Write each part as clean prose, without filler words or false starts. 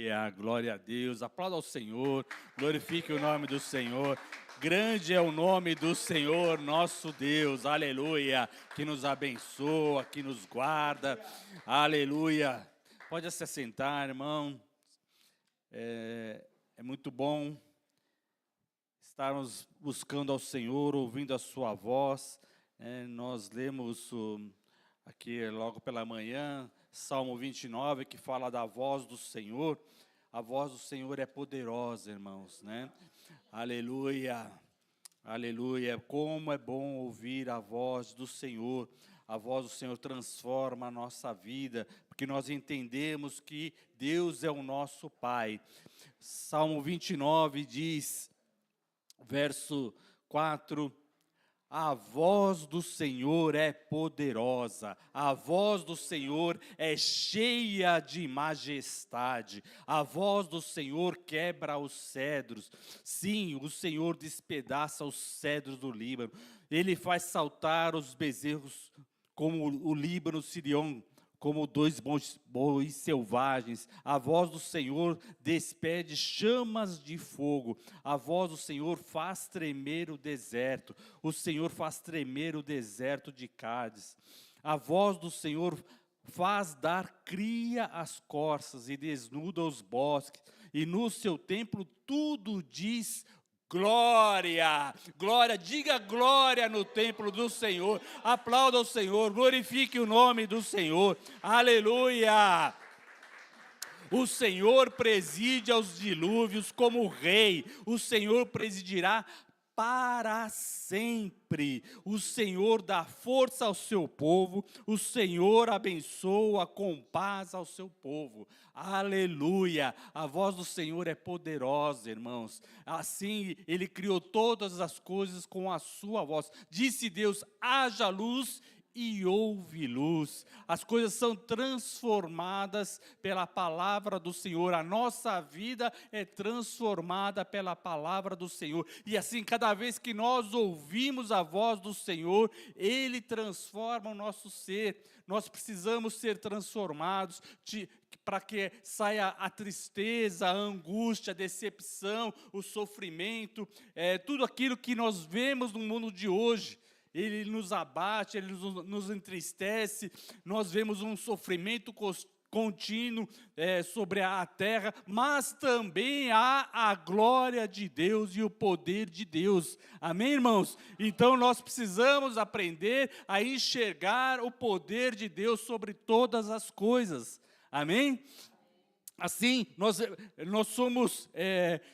Aleluia, glória a Deus, aplauda ao Senhor, glorifique o nome do Senhor. Grande é o nome do Senhor, nosso Deus, aleluia, que nos abençoa, que nos guarda, aleluia. Pode se assentar, irmão, é muito bom estarmos buscando ao Senhor, ouvindo a sua voz. Nós lemos aqui logo pela manhã, Salmo 29, que fala da voz do Senhor. A voz do Senhor é poderosa, irmãos, né? Aleluia, aleluia. Como é bom ouvir a voz do Senhor. A voz do Senhor transforma a nossa vida, porque nós entendemos que Deus é o nosso Pai. Salmo 29 diz, verso 4, a voz do Senhor é poderosa, a voz do Senhor é cheia de majestade, a voz do Senhor quebra os cedros. Sim, o Senhor despedaça os cedros do Líbano, Ele faz saltar os bezerros como o Líbano Sirion, como dois bois selvagens. A voz do Senhor despede chamas de fogo. A voz do Senhor faz tremer o deserto. O Senhor faz tremer o deserto de Cádiz. A voz do Senhor faz dar cria às corças e desnuda os bosques. E no seu templo tudo diz glória, glória, diga glória no templo do Senhor, aplauda o Senhor, glorifique o nome do Senhor, aleluia. O Senhor preside aos dilúvios como rei, o Senhor presidirá para sempre. O Senhor dá força ao seu povo, o Senhor abençoa com paz ao seu povo. Aleluia! A voz do Senhor é poderosa, irmãos. Assim, Ele criou todas as coisas com a sua voz. Disse Deus, haja luz e houve luz. As coisas são transformadas pela palavra do Senhor. A nossa vida é transformada pela palavra do Senhor. E assim, cada vez que nós ouvimos a voz do Senhor, Ele transforma o nosso ser. Nós precisamos ser transformados para que saia a tristeza, a angústia, a decepção, o sofrimento, tudo aquilo que nós vemos no mundo de hoje. Ele nos abate, Ele nos entristece, nós vemos um sofrimento contínuo sobre a terra, mas também há a glória de Deus e o poder de Deus, amém, irmãos? Então nós precisamos aprender a enxergar o poder de Deus sobre todas as coisas, amém? Assim, nós somos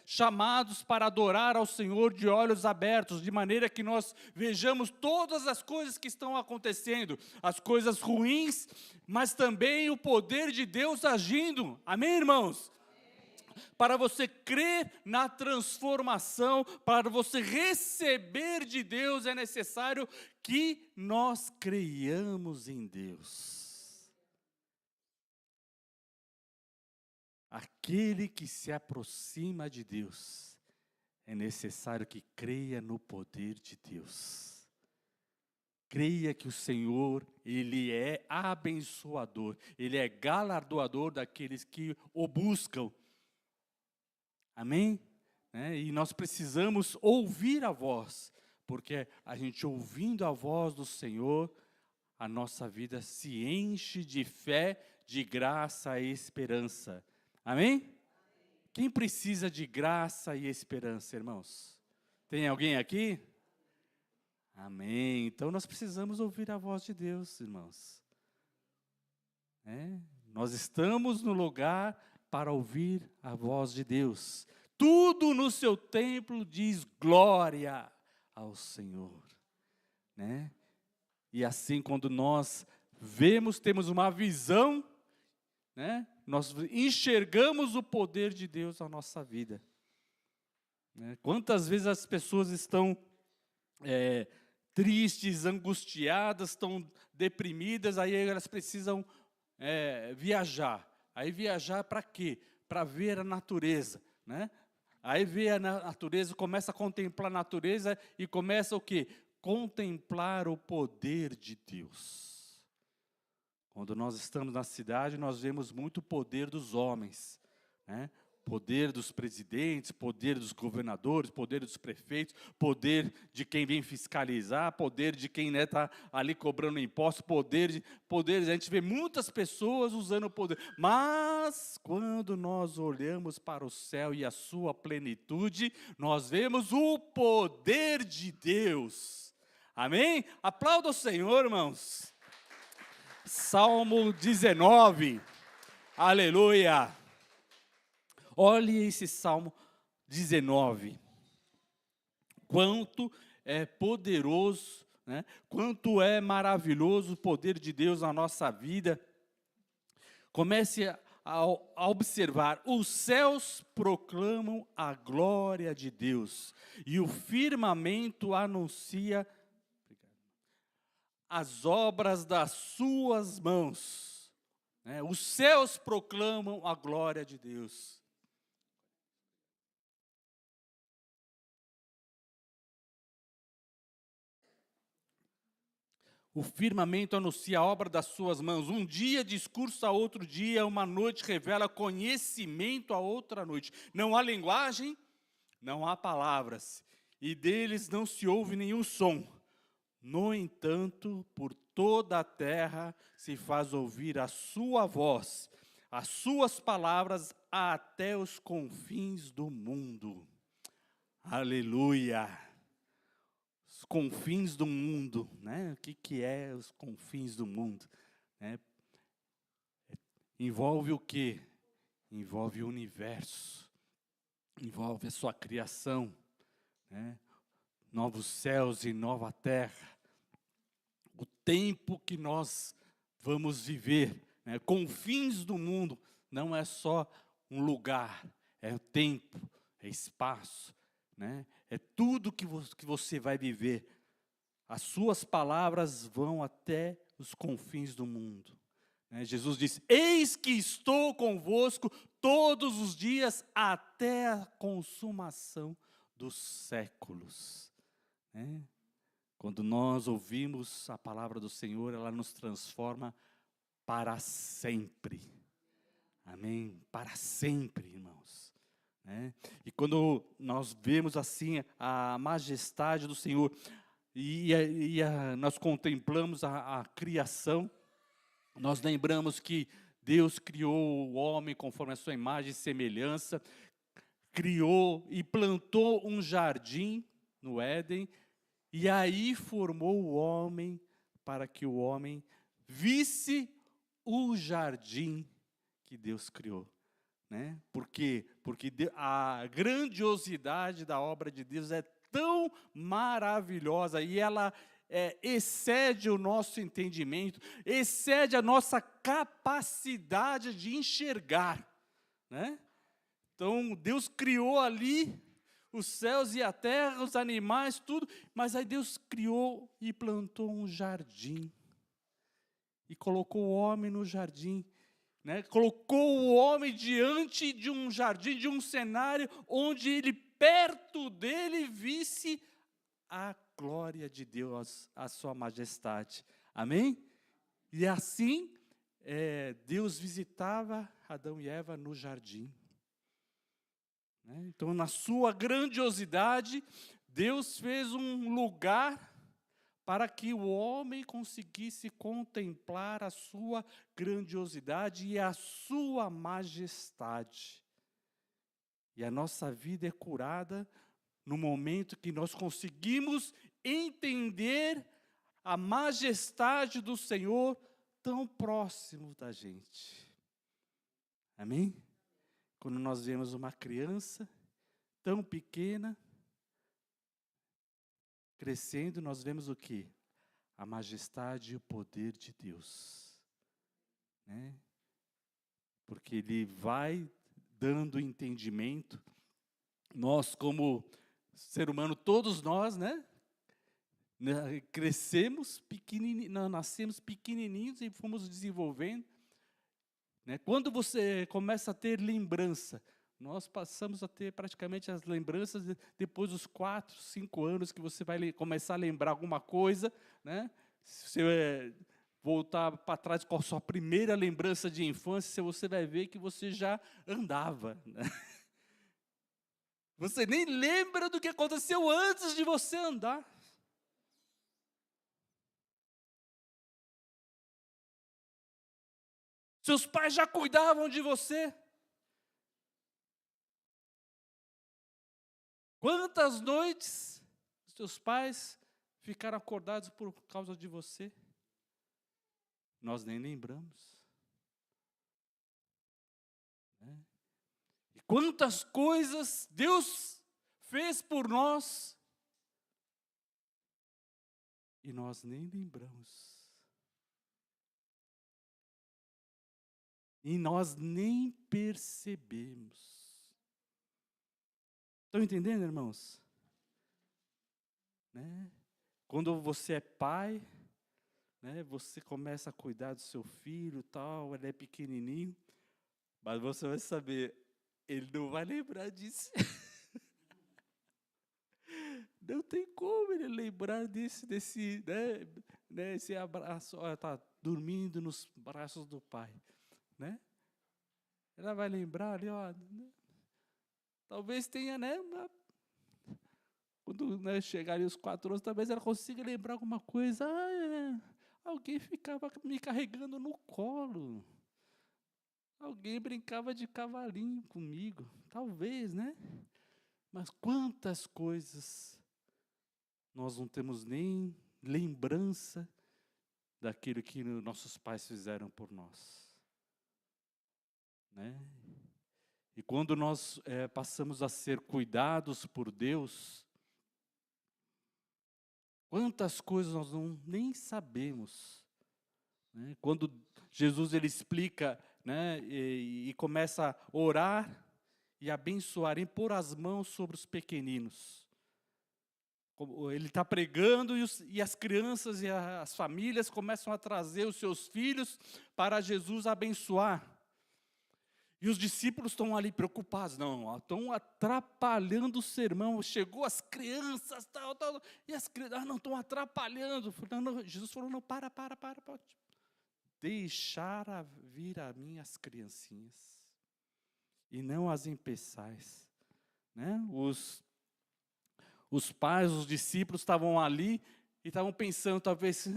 chamados para adorar ao Senhor de olhos abertos, de maneira que nós vejamos todas as coisas que estão acontecendo, as coisas ruins, mas também o poder de Deus agindo, amém, irmãos? Para você crer na transformação, para você receber de Deus, é necessário que nós creiamos em Deus. Aquele que se aproxima de Deus, é necessário que creia no poder de Deus. Creia que o Senhor, Ele é abençoador, Ele é galardoador daqueles que o buscam. Amém? E nós precisamos ouvir a voz, porque a gente ouvindo a voz do Senhor, a nossa vida se enche de fé, de graça e esperança. Amém? Quem precisa de graça e esperança, irmãos? Tem alguém aqui? Amém. Então nós precisamos ouvir a voz de Deus, irmãos. Nós estamos no lugar para ouvir a voz de Deus. Tudo no seu templo diz glória ao Senhor. E assim, quando nós temos uma visão, nós enxergamos o poder de Deus na nossa vida. Quantas vezes as pessoas estão tristes, angustiadas, estão deprimidas, aí elas precisam viajar. Aí viajar para quê? Para ver a natureza, Aí vê a natureza, começa a contemplar a natureza e começa o quê? Contemplar o poder de Deus. Quando nós estamos na cidade, nós vemos muito o poder dos homens, né? Poder dos presidentes, poder dos governadores, poder dos prefeitos, poder de quem vem fiscalizar, poder de quem está ali cobrando impostos, poder, a gente vê muitas pessoas usando o poder. Mas, quando nós olhamos para o céu e a sua plenitude, nós vemos o poder de Deus. Amém? Aplauda o Senhor, irmãos. Salmo 19. Aleluia. Olhe esse Salmo 19, quanto é poderoso, né? Quanto é maravilhoso o poder de Deus na nossa vida. Comece a observar, os céus proclamam a glória de Deus, e o firmamento anuncia as obras das suas mãos, né? Os céus proclamam a glória de Deus. O firmamento anuncia a obra das suas mãos. Um dia discurso a outro dia, uma noite revela conhecimento a outra noite. Não há linguagem, não há palavras, e deles não se ouve nenhum som. No entanto, por toda a terra se faz ouvir a sua voz, as suas palavras até os confins do mundo. Aleluia! Os confins do mundo, né? O que é os confins do mundo? Né? Envolve o quê? Envolve o universo, envolve a sua criação, né? Novos céus e nova terra, o tempo que nós vamos viver, né? Confins do mundo, não é só um lugar, é o tempo, é espaço, né? É tudo que você vai viver. As suas palavras vão até os confins do mundo. Jesus disse, eis que estou convosco todos os dias até a consumação dos séculos. Quando nós ouvimos a palavra do Senhor, ela nos transforma para sempre. Amém? Para sempre, irmãos. E quando nós vemos assim a majestade do Senhor, nós contemplamos a criação, nós lembramos que Deus criou o homem conforme a sua imagem e semelhança, criou e plantou um jardim no Éden, e aí formou o homem para que o homem visse o jardim que Deus criou. Por quê? Porque a grandiosidade da obra de Deus é tão maravilhosa e ela excede o nosso entendimento, excede a nossa capacidade de enxergar. Então, Deus criou ali os céus e a terra, os animais, tudo, mas aí Deus criou e plantou um jardim, e colocou o homem no jardim, colocou o homem diante de um jardim, de um cenário, onde ele, perto dele, visse a glória de Deus, a sua majestade. Amém? E assim, Deus visitava Adão e Eva no jardim. Então, na sua grandiosidade, Deus fez um lugar para que o homem conseguisse contemplar a sua grandiosidade e a sua majestade. E a nossa vida é curada no momento que nós conseguimos entender a majestade do Senhor tão próximo da gente. Amém? Quando nós vemos uma criança tão pequena, crescendo, nós vemos o quê? A majestade e o poder de Deus. Porque Ele vai dando entendimento. Nós, como ser humano, todos nós, crescemos pequenininhos, nascemos pequenininhos e fomos desenvolvendo. Quando você começa a ter lembrança, nós passamos a ter praticamente as lembranças depois dos 4, 5 anos que você vai começar a lembrar alguma coisa, Você voltar para trás com a sua primeira lembrança de infância, você vai ver que você já andava, né? Você nem lembra do que aconteceu antes de você andar. Seus pais já cuidavam de você. Quantas noites seus pais ficaram acordados por causa de você? Nós nem lembramos. Né? E quantas coisas Deus fez por nós e nós nem lembramos. E nós nem percebemos. Estão entendendo, irmãos? Né? Quando você é pai, né, você começa a cuidar do seu filho, tal, ele é pequenininho, mas você vai saber, ele não vai lembrar disso. Não tem como ele lembrar desse, né, esse abraço, olha, tá dormindo nos braços do pai, né? Ela vai lembrar ali, ó, né? Talvez tenha, né, quando, né, chegarem os 4 anos, talvez ela consiga lembrar alguma coisa. Alguém ficava me carregando no colo. Alguém brincava de cavalinho comigo. Talvez, né? Mas quantas coisas nós não temos nem lembrança daquilo que nossos pais fizeram por nós. Né? E quando nós passamos a ser cuidados por Deus, quantas coisas nós nem sabemos. Né? Quando Jesus ele explica, né, e começa a orar e abençoar, impor as mãos sobre os pequeninos. Ele está pregando e as crianças e as famílias começam a trazer os seus filhos para Jesus abençoar. E os discípulos estão ali preocupados, não, estão atrapalhando o sermão, chegou as crianças, tal, e as crianças, não, estão atrapalhando. Jesus falou, não, para. Deixar vir a mim as criancinhas, e não as impeçais. Né? Os pais, os discípulos estavam ali, e estavam pensando, talvez,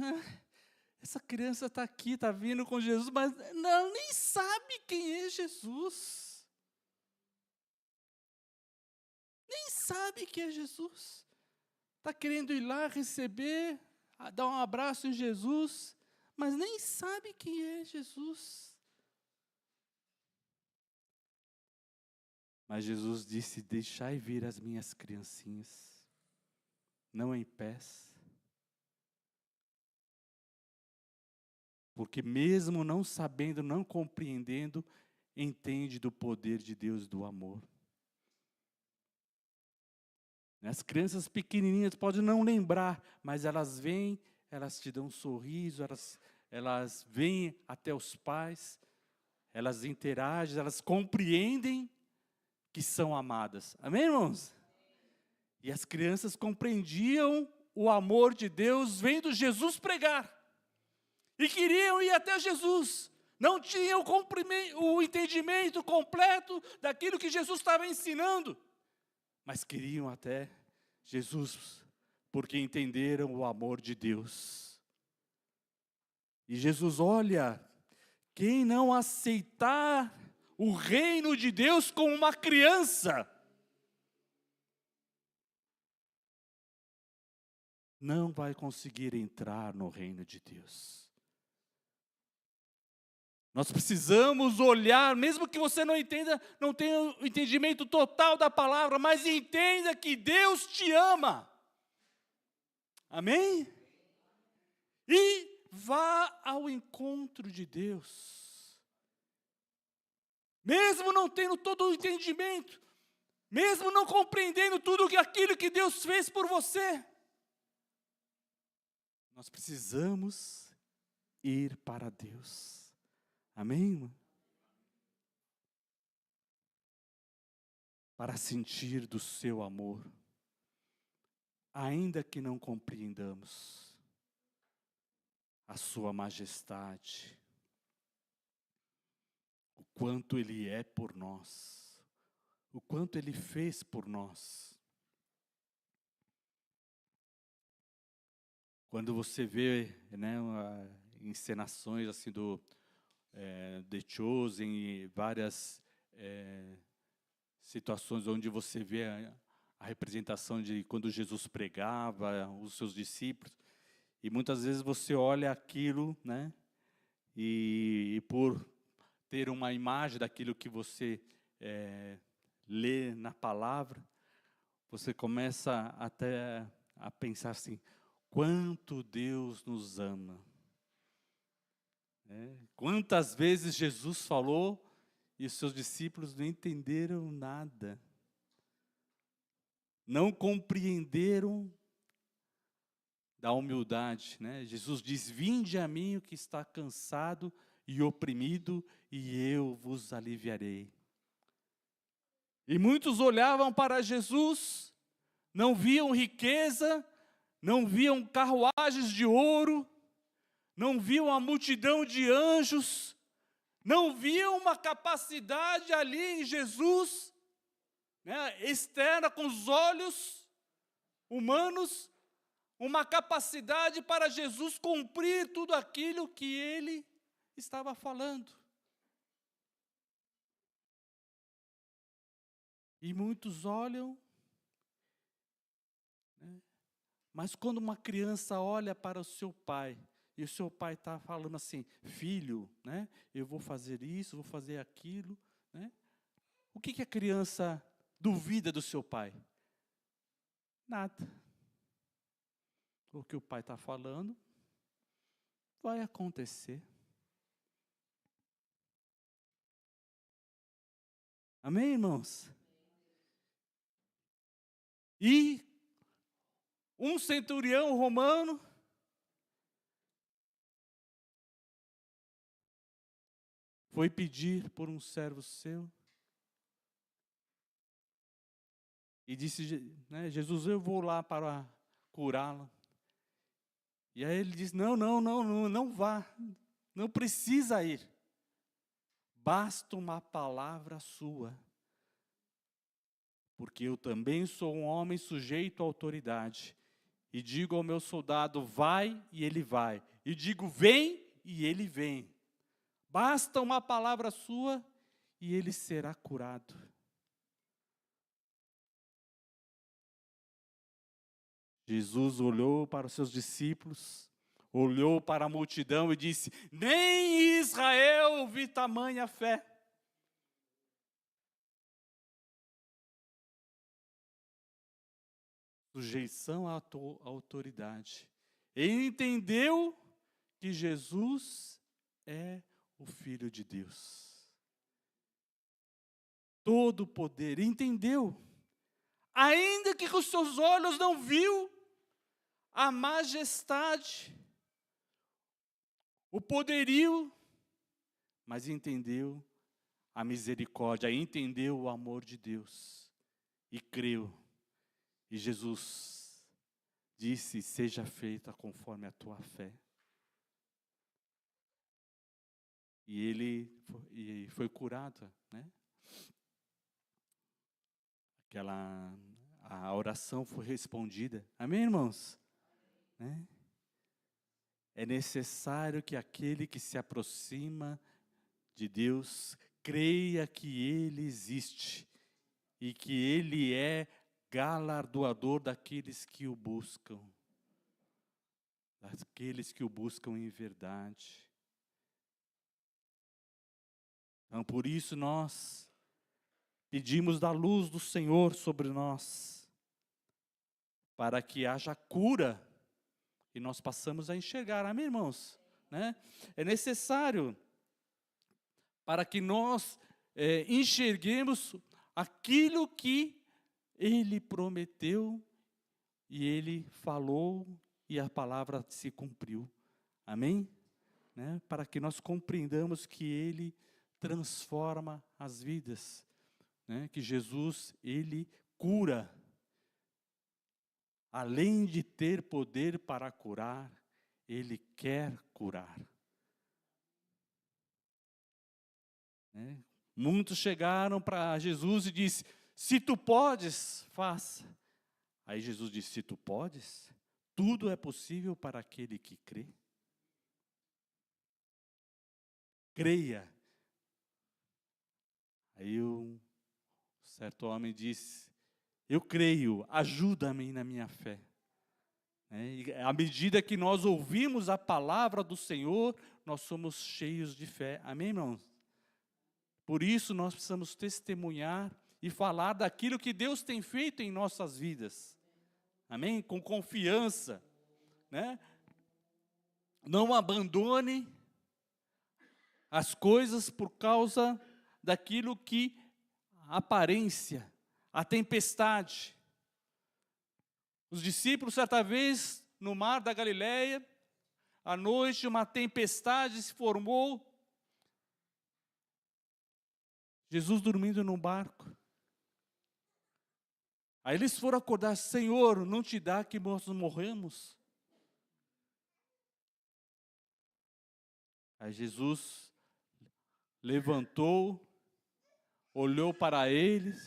essa criança está aqui, está vindo com Jesus, mas não, nem sabe quem é Jesus. Nem sabe quem é Jesus. Está querendo ir lá receber, dar um abraço em Jesus, mas nem sabe quem é Jesus. Mas Jesus disse, deixai vir as minhas criancinhas, não em pés. Porque mesmo não sabendo, não compreendendo, entende do poder de Deus, do amor. As crianças pequenininhas podem não lembrar, mas elas vêm, elas te dão um sorriso, elas vêm até os pais, elas interagem, elas compreendem que são amadas. Amém, irmãos? E as crianças compreendiam o amor de Deus vendo Jesus pregar. E queriam ir até Jesus. Não tinham o entendimento completo daquilo que Jesus estava ensinando. Mas queriam até Jesus, porque entenderam o amor de Deus. E Jesus, olha, quem não aceitar o reino de Deus como uma criança, não vai conseguir entrar no reino de Deus. Nós precisamos olhar, mesmo que você não entenda, não tenha o entendimento total da palavra, mas entenda que Deus te ama. Amém? E vá ao encontro de Deus. Mesmo não tendo todo o entendimento, mesmo não compreendendo tudo aquilo que Deus fez por você, nós precisamos ir para Deus. Amém, irmão? Para sentir do seu amor, ainda que não compreendamos. a sua majestade, o quanto Ele é por nós, o quanto Ele fez por nós. Quando você vê, né, encenações assim do The Chosen e várias situações onde você vê a representação de quando Jesus pregava, os seus discípulos, e muitas vezes você olha aquilo, né, e por ter uma imagem daquilo que você lê na palavra, você começa até a pensar assim, quanto Deus nos ama. Quantas vezes Jesus falou e os seus discípulos não entenderam nada. Não compreenderam da humildade, né? Jesus diz, vinde a mim o que está cansado e oprimido, e eu vos aliviarei. E muitos olhavam para Jesus, não viam riqueza, não viam carruagens de ouro, não viam a multidão de anjos, não viam uma capacidade ali em Jesus, né, externa com os olhos humanos, uma capacidade para Jesus cumprir tudo aquilo que Ele estava falando. E muitos olham, né, mas quando uma criança olha para o seu pai, e o seu pai está falando assim, filho, né, eu vou fazer isso, vou fazer aquilo, né, o que a criança duvida do seu pai? Nada. O que o pai está falando vai acontecer. Amém, irmãos? E um centurião romano foi pedir por um servo seu e disse, né, Jesus, eu vou lá para curá-lo. E aí ele disse, não vá, não precisa ir. Basta uma palavra sua. Porque eu também sou um homem sujeito à autoridade. E digo ao meu soldado, vai, e ele vai. E digo, vem, e ele vem. Basta uma palavra sua, e ele será curado. Jesus olhou para os seus discípulos, olhou para a multidão e disse, nem em Israel vi tamanha fé. Sujeição à autoridade. Ele entendeu que Jesus é o Filho de Deus. Todo o poder, entendeu. Ainda que com os seus olhos não viu a majestade, o poderio, mas entendeu a misericórdia, entendeu o amor de Deus e creu. E Jesus disse, seja feita conforme a tua fé. E ele foi curado, né? A oração foi respondida. Amém, irmãos? Né? É necessário que aquele que se aproxima de Deus creia que Ele existe e que Ele é galardoador daqueles que o buscam. Daqueles que o buscam em verdade. Então, por isso nós pedimos da luz do Senhor sobre nós, para que haja cura e nós passamos a enxergar, amém, irmãos? Né? É necessário para que nós enxerguemos aquilo que Ele prometeu e Ele falou e a palavra se cumpriu, amém? Né? Para que nós compreendamos que Ele transforma as vidas, né? Que Jesus, Ele cura. Além de ter poder para curar, Ele quer curar. Né? Muitos chegaram para Jesus e disse: se tu podes, faça. Aí Jesus disse: se tu podes, tudo é possível para aquele que crê. Creia. Aí um certo homem disse: eu creio, ajuda-me na minha fé. E à medida que nós ouvimos a palavra do Senhor, nós somos cheios de fé. Amém, irmãos? Por isso nós precisamos testemunhar e falar daquilo que Deus tem feito em nossas vidas. Amém? Com confiança. Né? Não abandone as coisas por causa daquilo que a aparência, a tempestade. Os discípulos, certa vez, no mar da Galileia, à noite, uma tempestade se formou. Jesus dormindo num barco. Aí eles foram acordar: Senhor, não te dá que nós morremos? Aí Jesus levantou, olhou para eles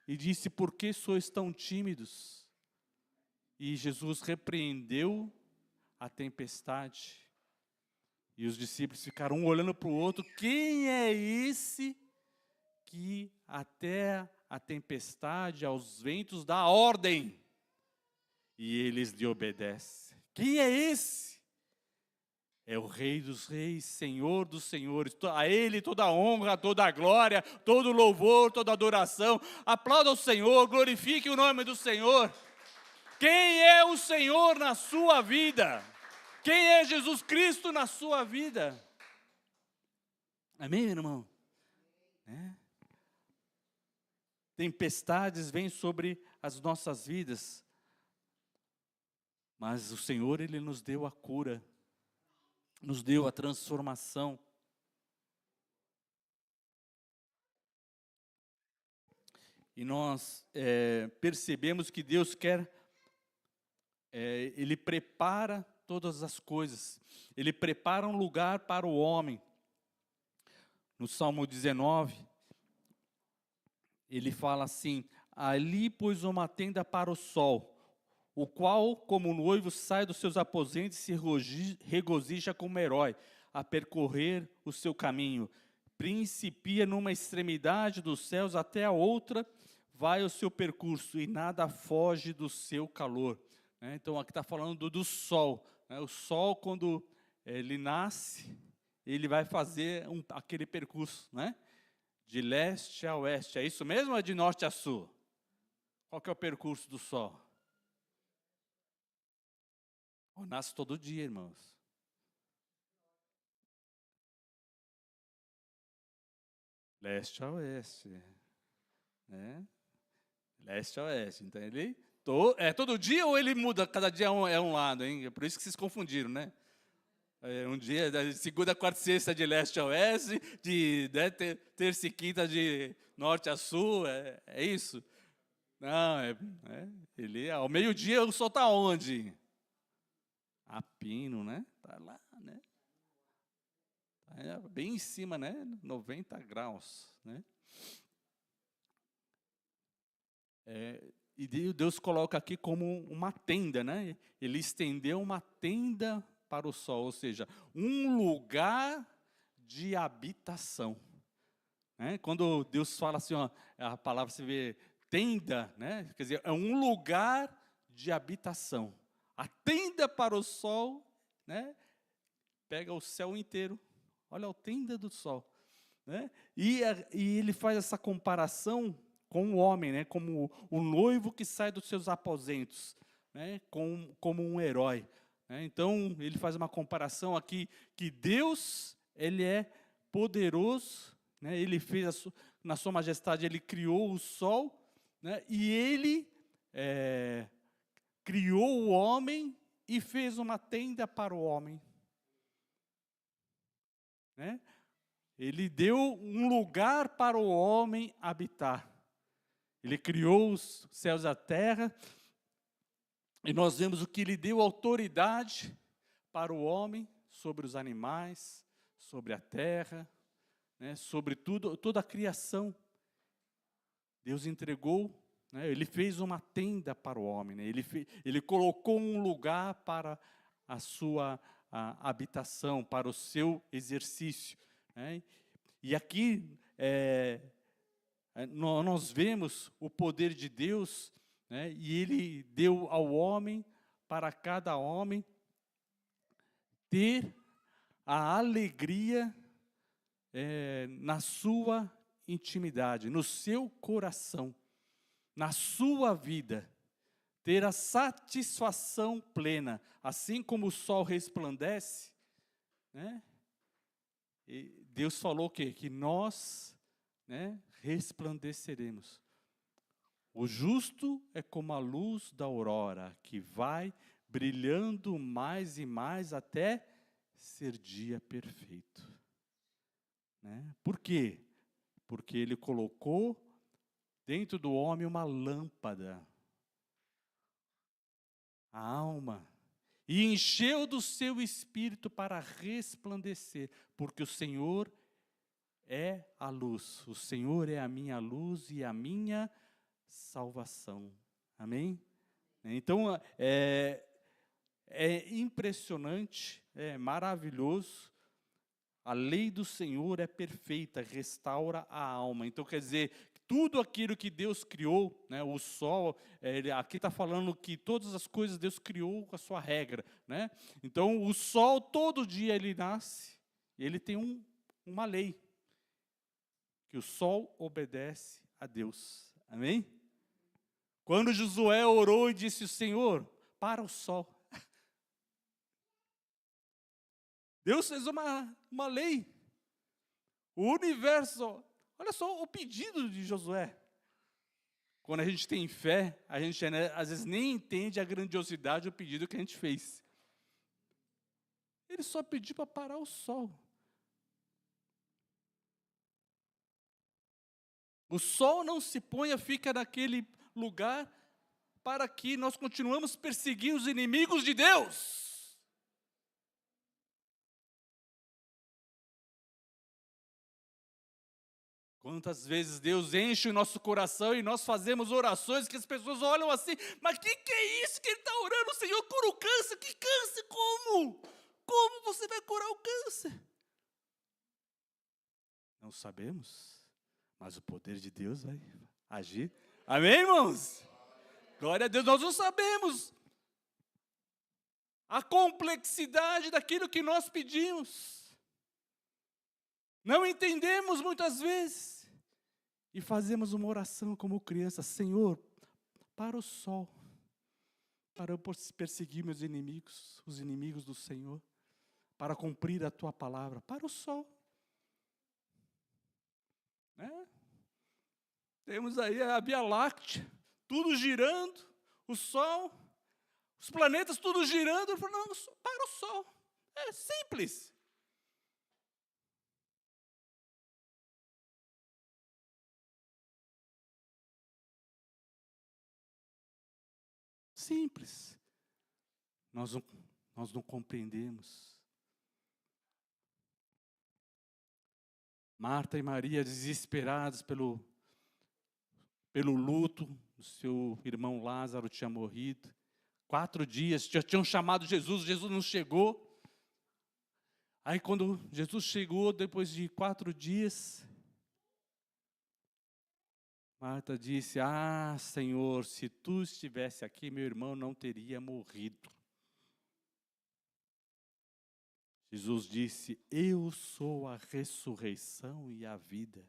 e disse: por que sois tão tímidos? E Jesus repreendeu a tempestade. E os discípulos ficaram um olhando para o outro: quem é esse que até a tempestade, aos ventos dá ordem? E eles lhe obedecem. Quem é esse? É o Rei dos Reis, Senhor dos Senhores. A Ele toda a honra, toda a glória, todo o louvor, toda a adoração. Aplauda o Senhor, glorifique o nome do Senhor. Quem é o Senhor na sua vida? Quem é Jesus Cristo na sua vida? Amém, irmão? Tempestades vêm sobre as nossas vidas, mas o Senhor, Ele nos deu a cura, nos deu a transformação. E nós percebemos que Deus quer, Ele prepara todas as coisas. Ele prepara um lugar para o homem. No Salmo 19, ele fala assim: ali pôs uma tenda para o sol, o qual, como noivo, sai dos seus aposentos e se regozija como herói, a percorrer o seu caminho. Principia numa extremidade dos céus até a outra, vai o seu percurso, e nada foge do seu calor. Então aqui está falando do sol. O sol, quando ele nasce, ele vai fazer aquele percurso, de leste a oeste. É isso mesmo ou é de norte a sul? Qual que é o percurso do sol? Nasce todo dia, irmãos. Leste a oeste. Leste a oeste. Então ele todo dia ou ele muda? Cada dia é um lado, hein? É por isso que vocês confundiram, né? Um dia, segunda, quarta e sexta de leste a oeste, de terça e quinta de norte a sul, é isso? Não, ele ao meio-dia o sol está onde? A pino, né? Está lá, né? Tá bem em cima, né? 90 graus, né? E Deus coloca aqui como uma tenda, né? Ele estendeu uma tenda para o sol, ou seja, um lugar de habitação. Quando Deus fala assim, a palavra se vê tenda, quer dizer, é um lugar de habitação. A tenda para o sol, pega o céu inteiro. Olha a tenda do sol. E ele faz essa comparação com o homem, como o noivo que sai dos seus aposentos, como um herói. Então, ele faz uma comparação aqui, que Deus, Ele é poderoso, Ele fez, na sua majestade, Ele criou o sol, e Ele criou o homem e fez uma tenda para o homem. Ele deu um lugar para o homem habitar. Ele criou os céus e a terra, e nós vemos o que Ele deu autoridade para o homem, sobre os animais, sobre a terra, né, sobre tudo, toda a criação. Deus entregou, né, Ele fez uma tenda para o homem, né, Ele colocou um lugar para a sua habitação, para o seu exercício, né. E aqui nós vemos o poder de Deus, né, e Ele deu ao homem, para cada homem, ter a alegria na sua intimidade, no seu coração, na sua vida, ter a satisfação plena, assim como o sol resplandece, né? E Deus falou o quê? Que nós, né, resplandeceremos. O justo é como a luz da aurora, que vai brilhando mais e mais até ser dia perfeito. Né? Por quê? Porque Ele colocou dentro do homem uma lâmpada, a alma, e encheu do seu espírito para resplandecer, porque o Senhor é a luz, o Senhor é a minha luz e a minha salvação. Amém? Então, é impressionante, é maravilhoso. A lei do Senhor é perfeita, restaura a alma. Então, quer dizer, tudo aquilo que Deus criou, né, o sol, aqui está falando que todas as coisas Deus criou com a sua regra. Né? Então, o sol, todo dia ele nasce, e ele tem uma lei, que o sol obedece a Deus. Amém? Quando Josué orou e disse: Senhor, para o sol. Deus fez uma lei. O universo, olha só o pedido de Josué. Quando a gente tem fé, a gente às vezes nem entende a grandiosidade do pedido que a gente fez. Ele só pediu para parar o sol. O sol não se ponha, fica naquele lugar para que nós continuamos perseguindo os inimigos de Deus. Quantas vezes Deus enche o nosso coração e nós fazemos orações que as pessoas olham assim, mas que é isso que ele está orando? O Senhor cura o câncer, que câncer? Como? Como você vai curar o câncer? Não sabemos, mas o poder de Deus vai agir. Amém, irmãos? Glória a Deus, nós não sabemos a complexidade daquilo que nós pedimos. Não entendemos muitas vezes. E fazemos uma oração como criança: Senhor, para o sol, para eu perseguir meus inimigos, os inimigos do Senhor, para cumprir a Tua palavra, para o sol. Né? Temos aí a Via Láctea, tudo girando, o sol, os planetas tudo girando, não, para o sol. É simples. Simples. Nós não compreendemos. Marta e Maria, desesperados pelo luto, o seu irmão Lázaro tinha morrido. 4 dias, já tinham chamado Jesus, Jesus não chegou. Aí quando Jesus chegou, depois de 4 dias, Marta disse: Ah, Senhor, se Tu estivesse aqui, meu irmão não teria morrido. Jesus disse: Eu sou a ressurreição e a vida.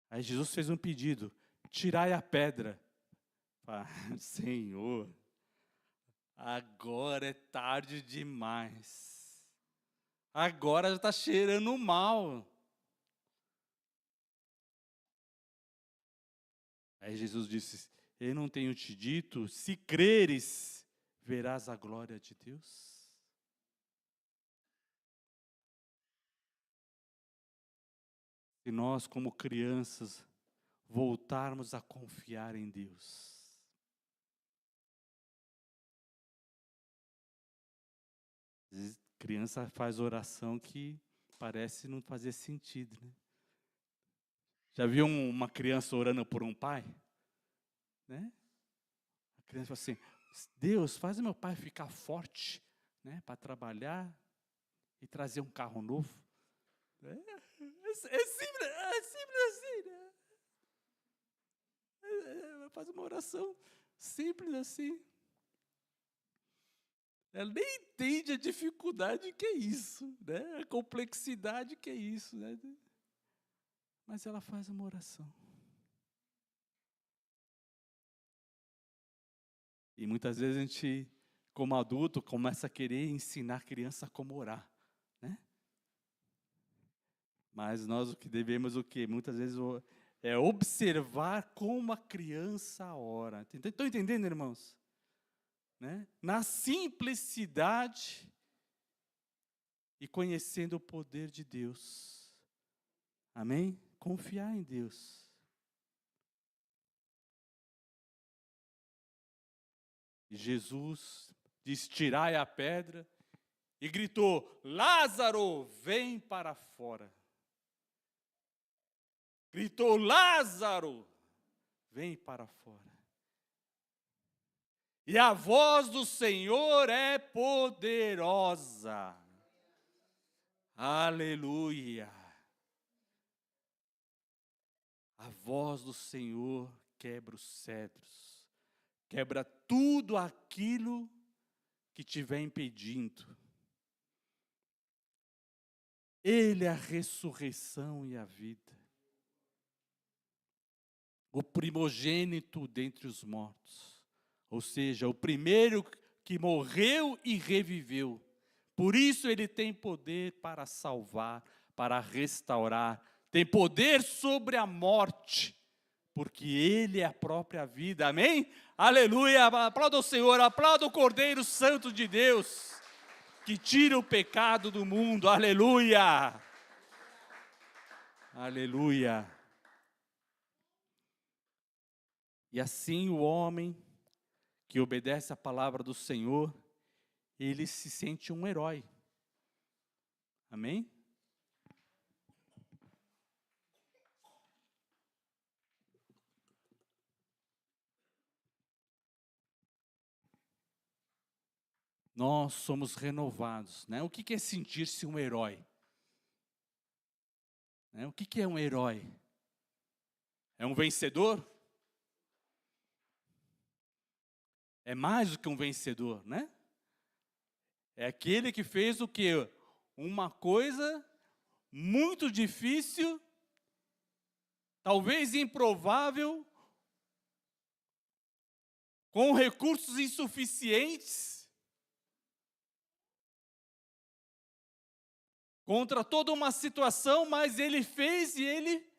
Aí Jesus fez um pedido: tirai a pedra. Senhor, agora é tarde demais. Agora já está cheirando mal. Aí Jesus disse: Eu não tenho te dito, se creres, verás a glória de Deus. Se nós, como crianças, voltarmos a confiar em Deus, Criança faz oração que parece não fazer sentido, né? Já viu uma criança orando por um pai? Né? A criança fala assim, Deus, faz o meu pai ficar forte, né, para trabalhar e trazer um carro novo. É simples assim, né? Faz uma oração simples assim. Ela nem entende a dificuldade que é isso, né? A complexidade que é isso, né? Mas ela faz uma oração. E muitas vezes a gente, como adulto, começa a querer ensinar a criança como orar, né? Mas nós o que devemos muitas vezes é observar como a criança ora. Estão entendendo, irmãos? Né? Na simplicidade e conhecendo o poder de Deus. Amém? Confiar em Deus. E Jesus disse, tirai a pedra, e gritou, Lázaro, vem para fora. Gritou, Lázaro, vem para fora. E a voz do Senhor é poderosa. Aleluia. A voz do Senhor quebra os cedros. Quebra tudo aquilo que estiver impedindo. Ele é a ressurreição e a vida. O primogênito dentre os mortos. Ou seja, o primeiro que morreu e reviveu. Por isso ele tem poder para salvar, para restaurar. Tem poder sobre a morte, porque ele é a própria vida. Amém? Aleluia! Aplauda o Senhor, aplauda o Cordeiro Santo de Deus, que tira o pecado do mundo. Aleluia! Aleluia! E assim o homem que obedece à palavra do Senhor, ele se sente um herói. Amém? Nós somos renovados, né? O que é sentir-se um herói? Né? O que é um herói? É um vencedor? É mais do que um vencedor, né? É aquele que fez o quê? Uma coisa muito difícil, talvez improvável, com recursos insuficientes, contra toda uma situação, mas ele fez e ele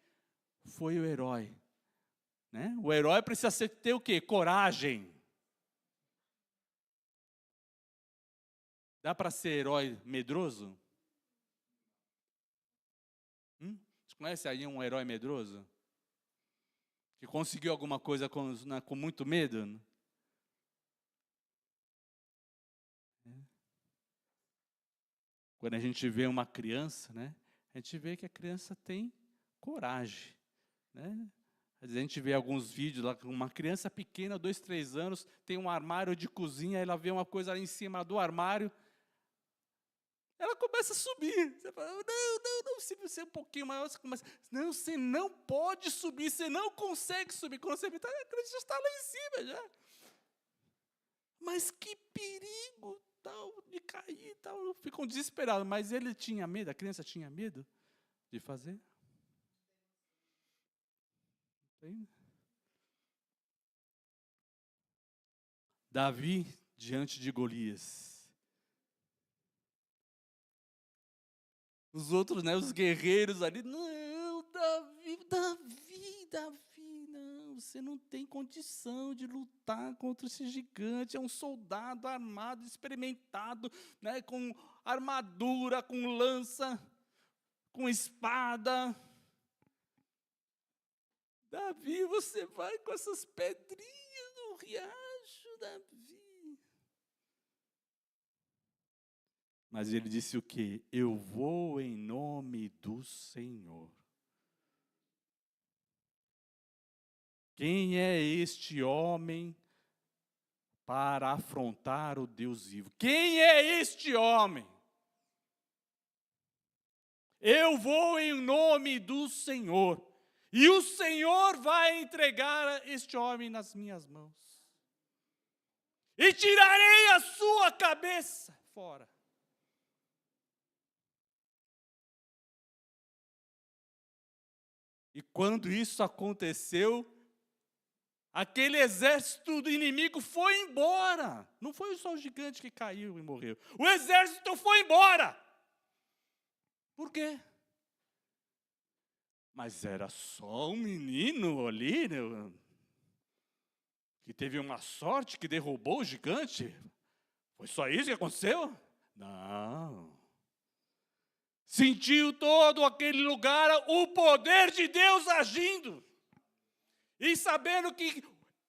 foi o herói. Né? O herói precisa ter o quê? Coragem. Dá para ser herói medroso? Você conhece aí um herói medroso? Que conseguiu alguma coisa com muito medo? Quando a gente vê uma criança, né, a gente vê que a criança tem coragem. Né? Às vezes a gente vê alguns vídeos lá com uma criança pequena, 2, 3 anos, tem um armário de cozinha, ela vê uma coisa ali em cima do armário, ela começa a subir. Você fala, não, se você é um pouquinho maior, você começa, não, você não pode subir, você não consegue subir. Quando você vê, a criança já está lá em cima já. Mas que perigo, tal, de cair, tal. Ficam desesperados, mas ele tinha medo, a criança tinha medo de fazer. Entende? Davi diante de Golias. Os outros, né, os guerreiros ali, não, Davi, não, você não tem condição de lutar contra esse gigante, é um soldado armado, experimentado, né, com armadura, com lança, com espada. Davi, você vai com essas pedrinhas no riacho, Davi. Mas ele disse o quê? Eu vou em nome do Senhor. Quem é este homem para afrontar o Deus vivo? Quem é este homem? Eu vou em nome do Senhor. E o Senhor vai entregar este homem nas minhas mãos. E tirarei a sua cabeça fora. E quando isso aconteceu, aquele exército do inimigo foi embora. Não foi só o gigante que caiu e morreu. O exército foi embora. Por quê? Mas era só um menino ali, né, que teve uma sorte que derrubou o gigante. Foi só isso que aconteceu? Não. Sentiu todo aquele lugar o poder de Deus agindo. E sabendo que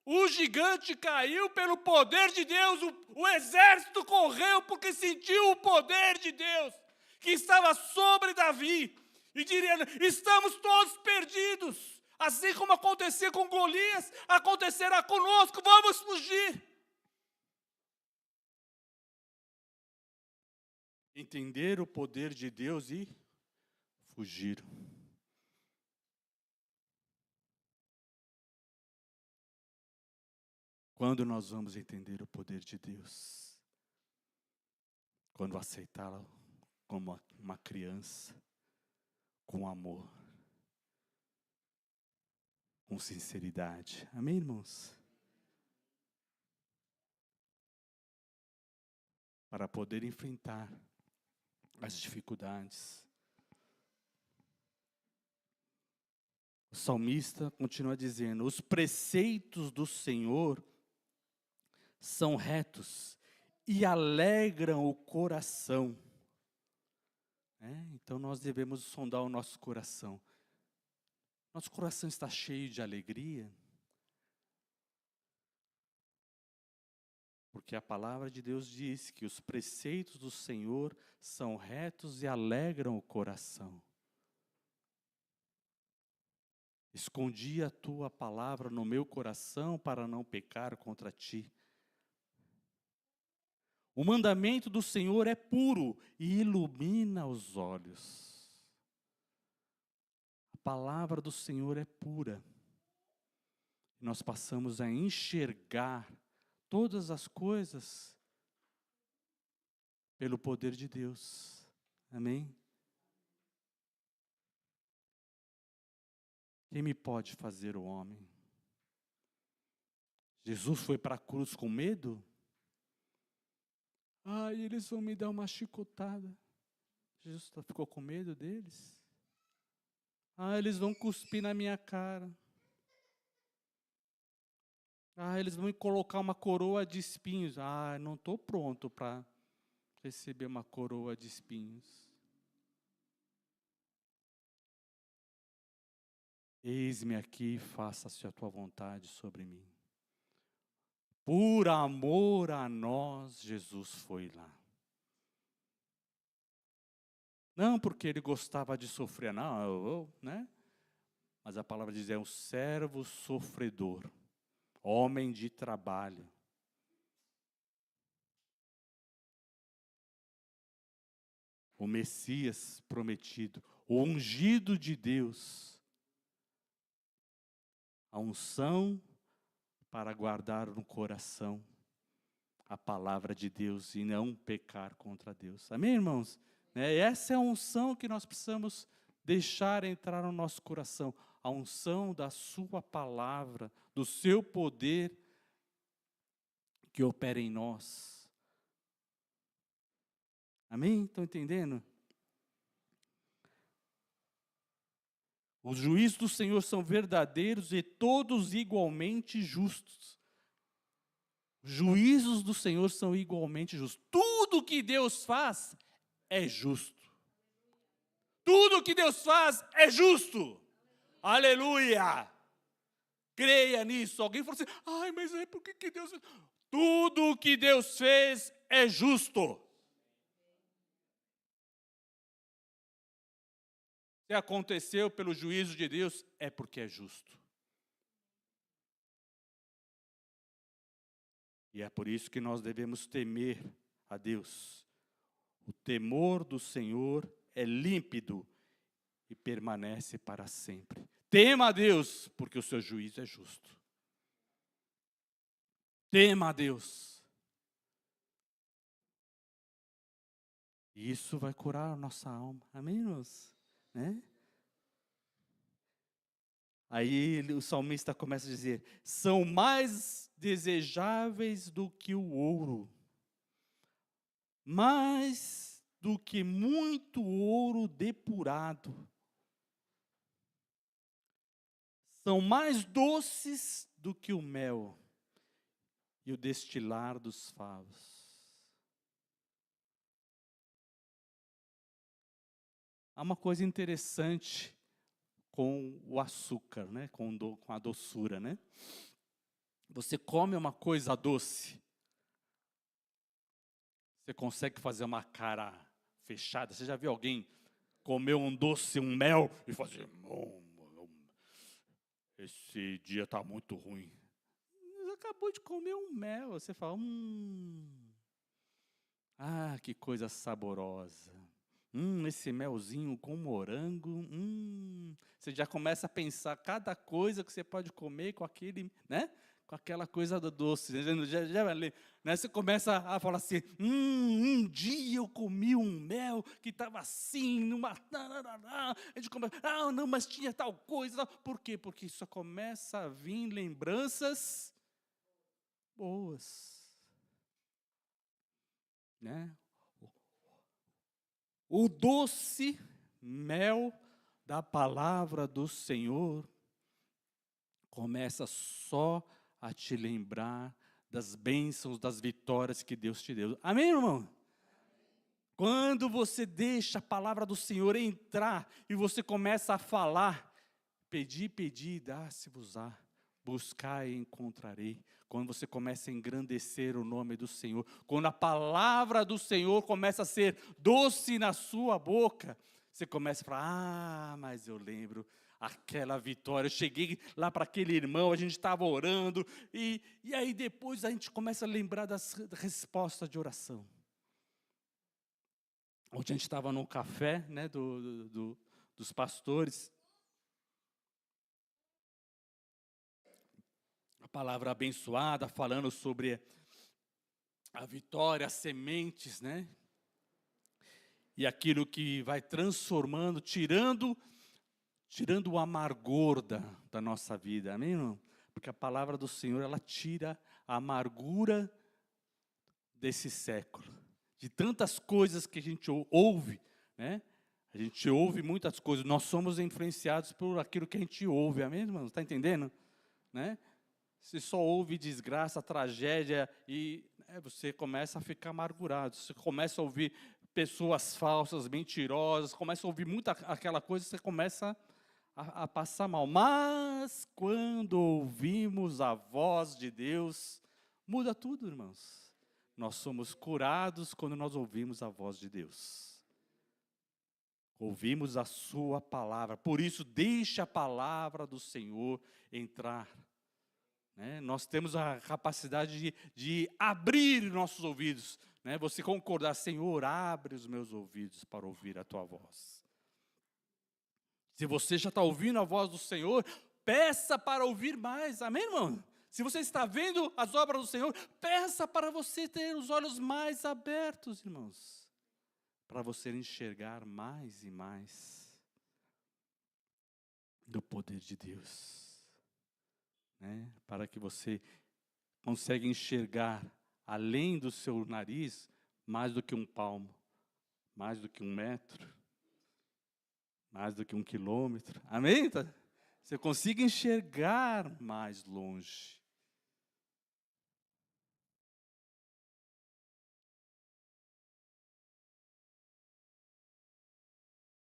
o gigante caiu pelo poder de Deus, o exército correu porque sentiu o poder de Deus que estava sobre Davi. E diria, estamos todos perdidos. Assim como acontecia com Golias, acontecerá conosco, vamos fugir. Entender o poder de Deus e fugir. Quando nós vamos entender o poder de Deus? Quando aceitá-lo como uma criança, com amor, com sinceridade. Amém, irmãos? Para poder enfrentar as dificuldades. O salmista continua dizendo: os preceitos do Senhor são retos e alegram o coração. Então nós devemos sondar o nosso coração. Nosso coração está cheio de alegria? Porque a palavra de Deus diz que os preceitos do Senhor são retos e alegram o coração. Escondi a tua palavra no meu coração para não pecar contra ti. O mandamento do Senhor é puro e ilumina os olhos. A palavra do Senhor é pura. Nós passamos a enxergar todas as coisas pelo poder de Deus. Amém? Quem me pode fazer o homem? Jesus foi para a cruz com medo? Eles vão me dar uma chicotada. Jesus ficou com medo deles? Eles vão cuspir na minha cara. Eles vão me colocar uma coroa de espinhos. Não estou pronto para receber uma coroa de espinhos. Eis-me aqui, faça-se a tua vontade sobre mim. Por amor a nós, Jesus foi lá. Não porque ele gostava de sofrer, não, né? Mas a palavra diz, é um servo sofredor, homem de trabalho. O Messias prometido, o ungido de Deus. A unção para guardar no coração a palavra de Deus e não pecar contra Deus. Amém, irmãos? Essa é a unção que nós precisamos deixar entrar no nosso coração. A unção da sua palavra, do seu poder que opera em nós. Amém? Estão entendendo? Os juízos do Senhor são verdadeiros e todos igualmente justos. Os juízos do Senhor são igualmente justos. Tudo que Deus faz é justo. Tudo que Deus faz é justo. Aleluia! Creia nisso. Alguém falou assim, mas é porque que Deus... Tudo que Deus fez é justo. se aconteceu pelo juízo de Deus, é porque é justo. E é por isso que nós devemos temer a Deus. O temor do Senhor é límpido e permanece para sempre. Tema a Deus, porque o seu juízo é justo. Tema a Deus. E isso vai curar a nossa alma. Amém, irmãos? Né? Aí o salmista começa a dizer: são mais desejáveis do que o ouro, mais do que muito ouro depurado. São mais doces do que o mel e o destilar dos favos. Há uma coisa interessante com o açúcar, né? com a doçura, né? Você come uma coisa doce, você consegue fazer uma cara fechada. Você já viu alguém comer um doce, um mel, e fazer: esse dia está muito ruim. Você acabou de comer um mel, você fala: ah, que coisa saborosa. Esse melzinho com morango, Você já começa a pensar cada coisa que você pode comer com aquele, né? Com aquela coisa do doce. Né? Você começa a falar assim: um dia eu comi um mel que estava assim, numa. A gente começa: não, mas tinha tal coisa. Por quê? Porque só começa a vir lembranças boas. Né? O doce mel da palavra do Senhor começa só a te lembrar das bênçãos, das vitórias que Deus te deu. Amém, irmão? Quando você deixa a palavra do Senhor entrar e você começa a falar: pedi, dá-se-vos-á, buscar e encontrarei. Quando você começa a engrandecer o nome do Senhor, quando a palavra do Senhor começa a ser doce na sua boca, você começa a falar: mas eu lembro aquela vitória, eu cheguei lá para aquele irmão, a gente estava orando, e aí depois a gente começa a lembrar das respostas de oração. Ontem a gente estava num café, né, dos pastores. A palavra abençoada, falando sobre a vitória, as sementes, né? E aquilo que vai transformando, tirando o amargor da nossa vida, amém, irmão? Porque a palavra do Senhor, ela tira a amargura desse século, de tantas coisas que a gente ouve, né? A gente ouve muitas coisas, nós somos influenciados por aquilo que a gente ouve, amém, irmão? Está entendendo? Né? Você só ouve desgraça, tragédia, e você começa a ficar amargurado. Você começa a ouvir pessoas falsas, mentirosas, começa a ouvir muita aquela coisa, você começa a passar mal. Mas quando ouvimos a voz de Deus, muda tudo, irmãos. Nós somos curados quando nós ouvimos a voz de Deus. Ouvimos a sua palavra. Por isso, deixe a palavra do Senhor entrar. Nós temos a capacidade de abrir nossos ouvidos. Você concordar: Senhor, abre os meus ouvidos para ouvir a tua voz. Se você já está ouvindo a voz do Senhor, peça para ouvir mais. Amém, irmão? Se você está vendo as obras do Senhor, peça para você ter os olhos mais abertos, irmãos. Para você enxergar mais e mais do poder de Deus. Para que você consiga enxergar além do seu nariz mais do que um palmo, mais do que 1 metro, mais do que 1 quilômetro. Amém? Você consiga enxergar mais longe.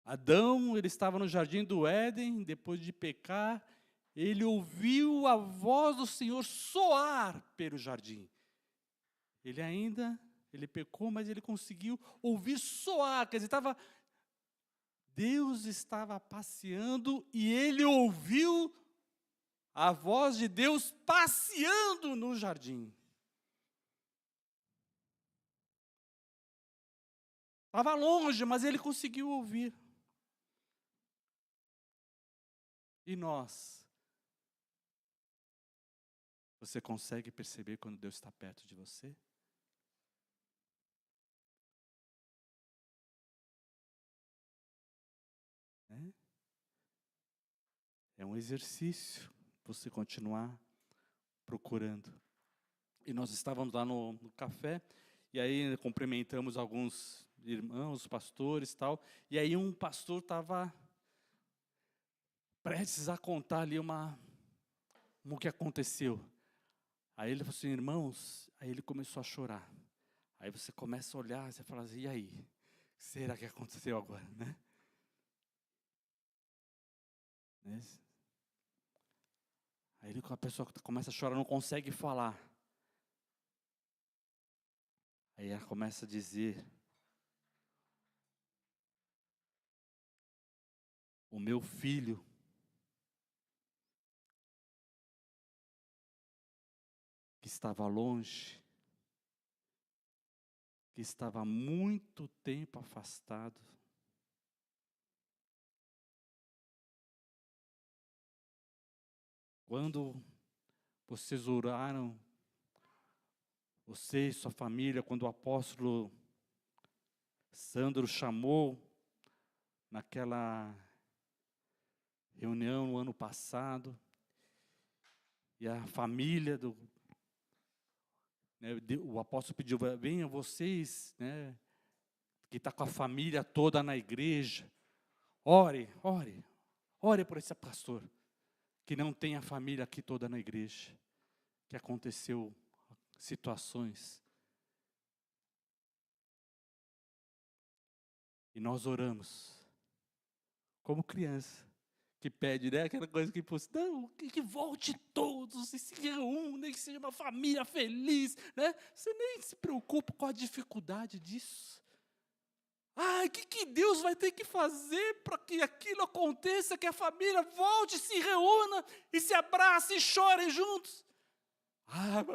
Adão, ele estava no jardim do Éden, depois de pecar, ele ouviu a voz do Senhor soar pelo jardim. Ele pecou, mas ele conseguiu ouvir soar, quer dizer, Deus estava passeando e ele ouviu a voz de Deus passeando no jardim. Estava longe, mas ele conseguiu ouvir. E nós? Você consegue perceber quando Deus está perto de você? É um exercício você continuar procurando. E nós estávamos lá no café, e aí cumprimentamos alguns irmãos, pastores e tal, e aí um pastor estava prestes a contar ali o que aconteceu. Aí ele falou assim, irmãos, aí ele começou a chorar. Aí você começa a olhar, você fala assim, e aí? Será que aconteceu agora, né? Aí a pessoa começa a chorar, não consegue falar. Aí ela começa a dizer, o meu filho que estava longe, que estava há muito tempo afastado, quando vocês oraram, você e sua família, quando o apóstolo Sandro chamou naquela reunião no ano passado, e a família o apóstolo pediu, venham vocês, né, que está com a família toda na igreja, ore por esse pastor, que não tem a família aqui toda na igreja, que aconteceu situações. E nós oramos, como criança, que pede, né, aquela coisa que, não, que volte todos, e se reúnem, que seja uma família feliz, né? Você nem se preocupa com a dificuldade disso. O que Deus vai ter que fazer para que aquilo aconteça, que a família volte, se reúna, e se abrace e chorem juntos?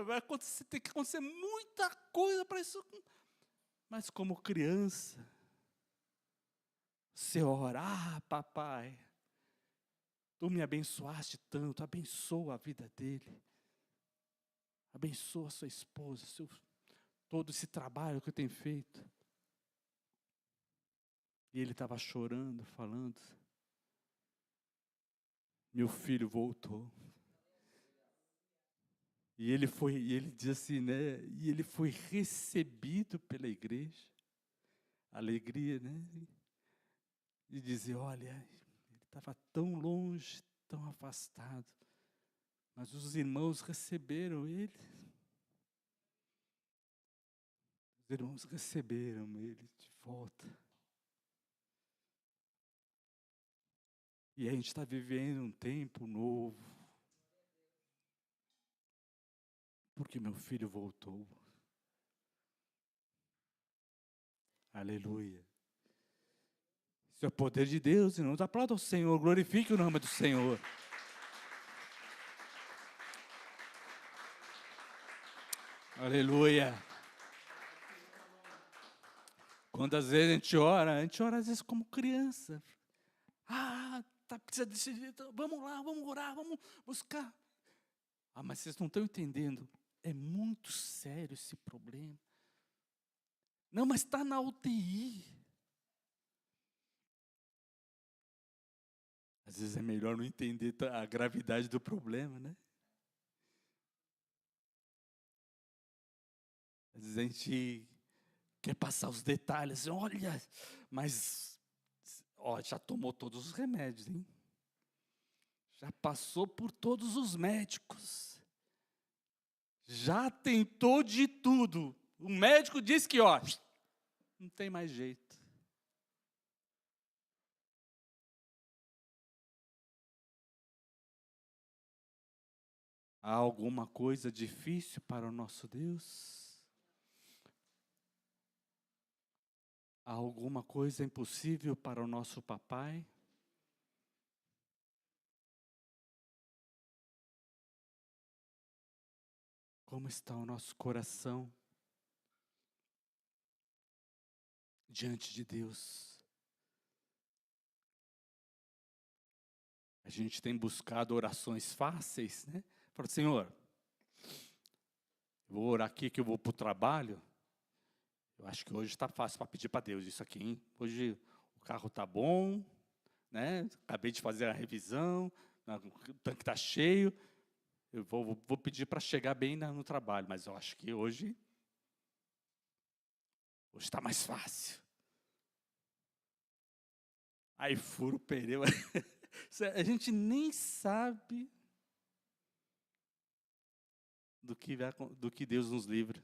Vai acontecer, tem que acontecer muita coisa para isso. Mas como criança, você ora, papai, tu me abençoaste tanto, abençoa a vida dele, abençoa a sua esposa, todo esse trabalho que eu tenho feito. E ele estava chorando, falando, meu filho voltou. E ele diz assim, né? E ele foi recebido pela igreja. Alegria, né? E dizer, olha, ele estava tão longe, tão afastado. Mas os irmãos receberam ele. Os irmãos receberam ele de volta. E a gente está vivendo um tempo novo. Porque meu filho voltou. Aleluia. Isso é o poder de Deus, irmãos. Aplauda o Senhor, glorifique o nome do Senhor. Aleluia. Quantas vezes a gente ora às vezes como criança. Precisa decidir, vamos lá, vamos orar, vamos buscar. Mas vocês não estão entendendo, é muito sério esse problema. Não, mas está na UTI. Às vezes é melhor não entender a gravidade do problema, né? Às vezes a gente quer passar os detalhes, olha, mas já tomou todos os remédios, hein? Já passou por todos os médicos. Já tentou de tudo. O médico disse que, não tem mais jeito. Há alguma coisa difícil para o nosso Deus? Há alguma coisa impossível para o nosso papai? Como está o nosso coração diante de Deus? A gente tem buscado orações fáceis, né? Fala, Senhor, vou orar aqui que eu vou para o trabalho. Eu acho que hoje está fácil para pedir para Deus isso aqui, hein? Hoje o carro está bom, né? Acabei de fazer a revisão, o tanque está cheio. Eu vou pedir para chegar bem no trabalho, mas eu acho que hoje está mais fácil. Aí fura o pneu. A gente nem sabe do que Deus nos livra.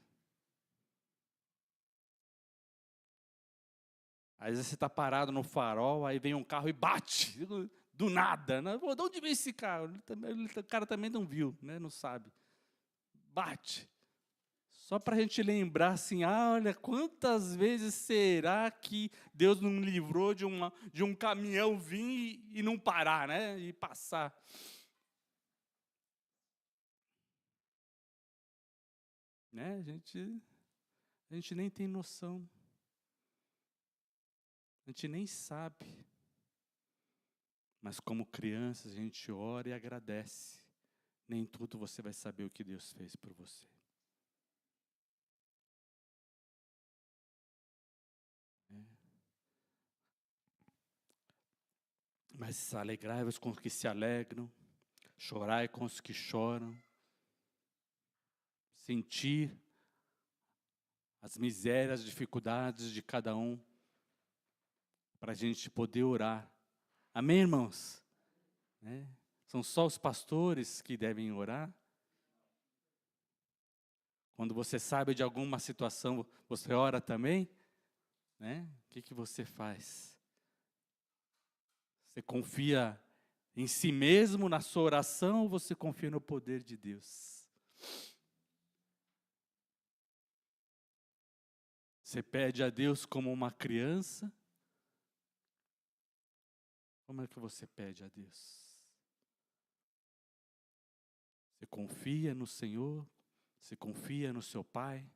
Às vezes você está parado no farol, aí vem um carro e bate, do nada. Né? De onde veio esse carro? O cara também não viu, né? Não sabe. Bate. Só para a gente lembrar assim, olha, quantas vezes será que Deus não me livrou de um caminhão vir e não parar, né? E passar. Né? A gente nem tem noção. A gente nem sabe. Mas como crianças, a gente ora e agradece. Nem tudo você vai saber o que Deus fez por você. Mas alegrai-vos com os que se alegram, chorai com os que choram. Sentir as misérias, as dificuldades de cada um, para a gente poder orar. Amém, irmãos? Né? São só os pastores que devem orar? Quando você sabe de alguma situação, você ora também? Né? O que você faz? Você confia em si mesmo, na sua oração, ou você confia no poder de Deus? Você pede a Deus como uma criança? Como é que você pede a Deus? Você confia no Senhor? Você confia no seu Pai?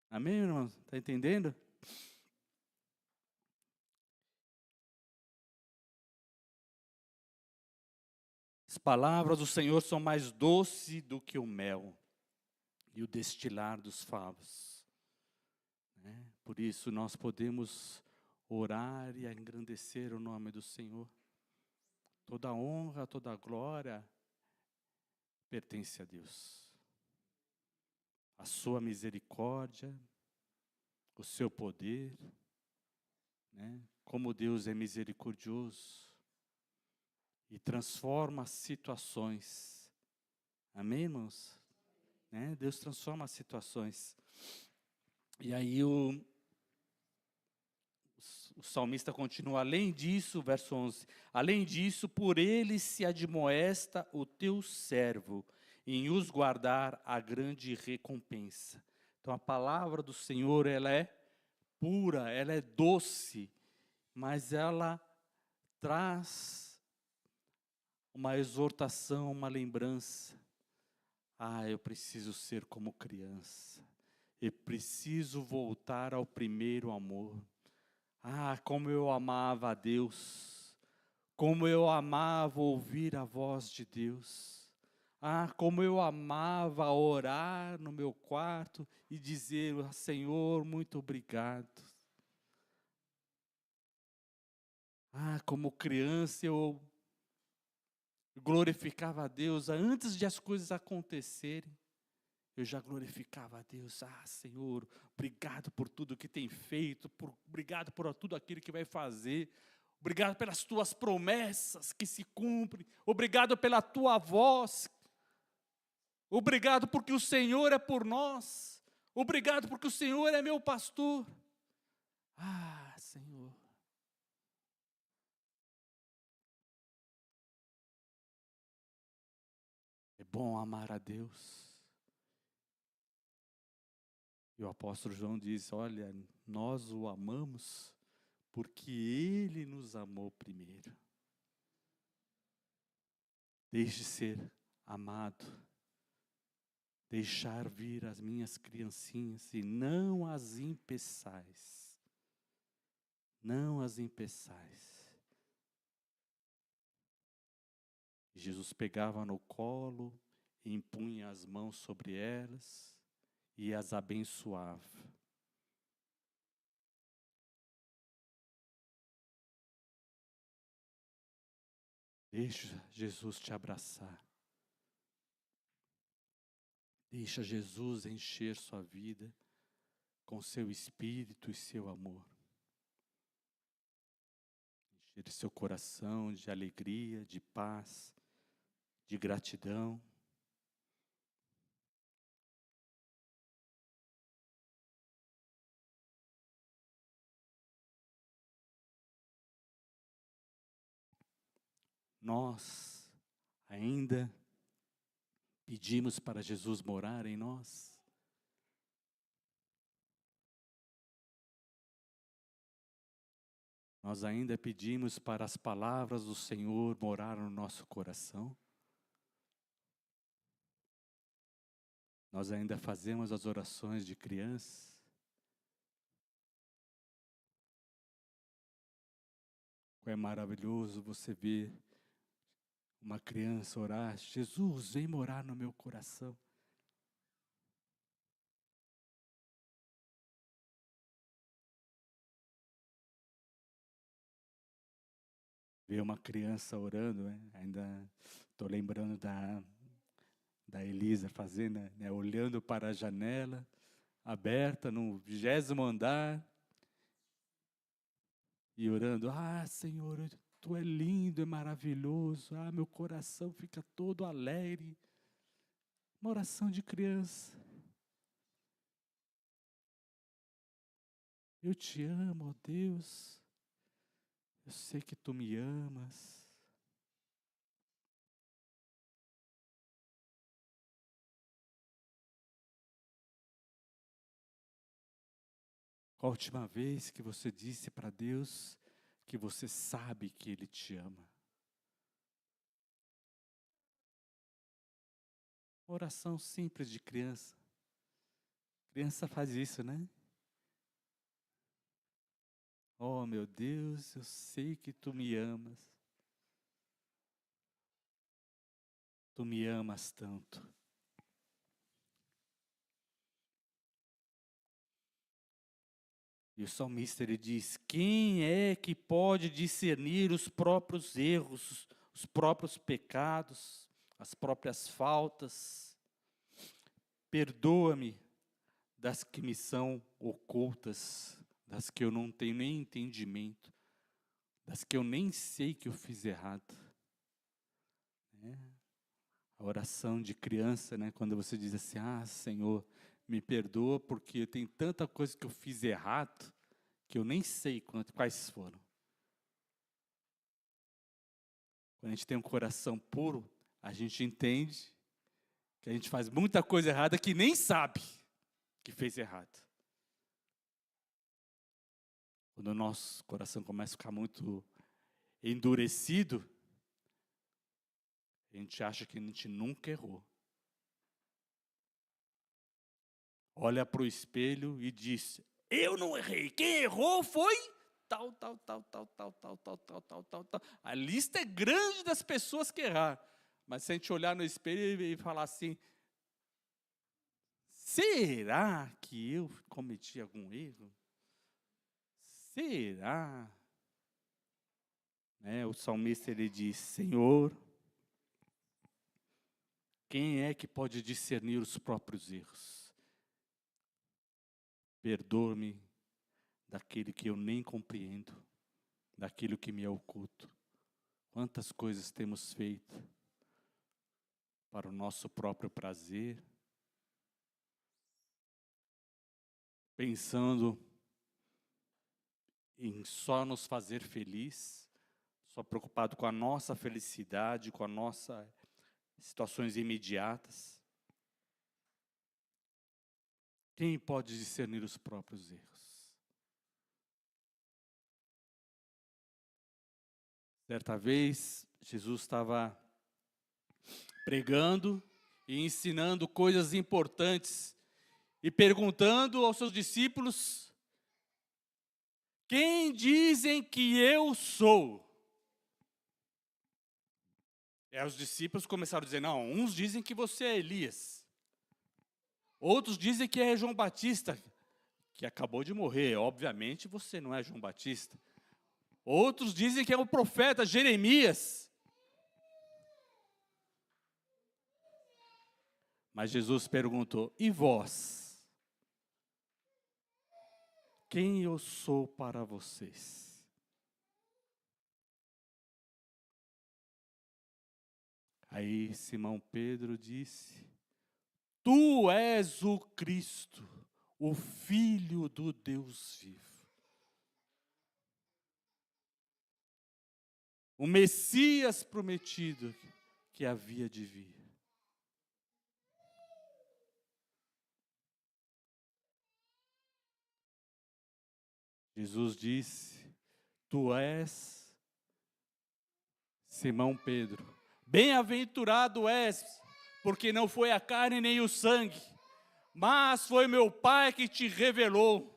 Amém, irmão? Está entendendo? As palavras do Senhor são mais doces do que o mel e o destilar dos favos. Né? Por isso nós podemos orar e engrandecer o nome do Senhor. Toda honra, toda glória pertence a Deus. A sua misericórdia, o seu poder, né? Como Deus é misericordioso e transforma situações. Amém, irmãos? Né? Deus transforma situações. E aí o salmista continua, além disso, verso 11, além disso, por ele se admoesta o teu servo, em os guardar a grande recompensa. Então a palavra do Senhor, ela é pura, ela é doce, mas ela traz uma exortação, uma lembrança. Eu preciso ser como criança. Eu preciso voltar ao primeiro amor. Como eu amava a Deus. Como eu amava ouvir a voz de Deus. Como eu amava orar no meu quarto e dizer, Senhor, muito obrigado. Como criança eu glorificava a Deus antes de as coisas acontecerem. Eu já glorificava a Deus. Senhor, obrigado por tudo que tem feito, obrigado por tudo aquilo que vai fazer, obrigado pelas tuas promessas que se cumprem, obrigado pela tua voz, obrigado porque o Senhor é por nós, obrigado porque o Senhor é meu pastor. Senhor. É bom amar a Deus. E o apóstolo João diz, olha, nós o amamos porque ele nos amou primeiro. Deixe ser amado. Deixar vir as minhas criancinhas e não as impeçais. Não as impeçais. Jesus pegava no colo, impunha as mãos sobre elas e as abençoava. Deixa Jesus te abraçar. Deixa Jesus encher sua vida com seu espírito e seu amor. Encher seu coração de alegria, de paz, de gratidão. Nós ainda pedimos para Jesus morar em nós. Nós ainda pedimos para as palavras do Senhor morar no nosso coração. Nós ainda fazemos as orações de criança. É maravilhoso você ver uma criança orar, Jesus, vem morar no meu coração. Ver uma criança orando, ainda estou lembrando da Elisa fazendo, olhando para a janela, aberta no 20º andar, e orando, Senhor, Tu é lindo, é maravilhoso, meu coração fica todo alegre. Uma oração de criança. Eu te amo, ó Deus. Eu sei que Tu me amas. Qual a última vez que você disse para Deus que você sabe que Ele te ama? Oração simples de criança. Criança faz isso, né? Oh, meu Deus, eu sei que Tu me amas. Tu me amas tanto. E o salmista ele diz, quem é que pode discernir os próprios erros, os próprios pecados, as próprias faltas? Perdoa-me das que me são ocultas, das que eu não tenho nem entendimento, das que eu nem sei que eu fiz errado. A oração de criança, quando você diz assim, Senhor, me perdoa porque tem tanta coisa que eu fiz errado, que eu nem sei quais foram. Quando a gente tem um coração puro, a gente entende que a gente faz muita coisa errada que nem sabe que fez errado. Quando o nosso coração começa a ficar muito endurecido, a gente acha que a gente nunca errou. Olha para o espelho e diz, eu não errei, quem errou foi tal. A lista é grande das pessoas que erraram. Mas se a gente olhar no espelho e falar assim, será que eu cometi algum erro? Será? O salmista ele diz, Senhor, quem é que pode discernir os próprios erros? Perdoa-me daquele que eu nem compreendo, daquilo que me é oculto. Quantas coisas temos feito para o nosso próprio prazer, pensando em só nos fazer feliz, só preocupado com a nossa felicidade, com as nossas situações imediatas. Quem pode discernir os próprios erros? Certa vez, Jesus estava pregando e ensinando coisas importantes e perguntando aos seus discípulos: quem dizem que eu sou? E os discípulos começaram a dizer: não, uns dizem que você é Elias, outros dizem que é João Batista, que acabou de morrer, obviamente você não é João Batista. Outros dizem que é o profeta Jeremias. Mas Jesus perguntou: e vós? Quem eu sou para vocês? Aí Simão Pedro disse: tu és o Cristo, o Filho do Deus vivo. O Messias prometido que havia de vir. Jesus disse: tu és Simão Pedro, bem-aventurado és, porque não foi a carne nem o sangue, mas foi meu Pai que te revelou.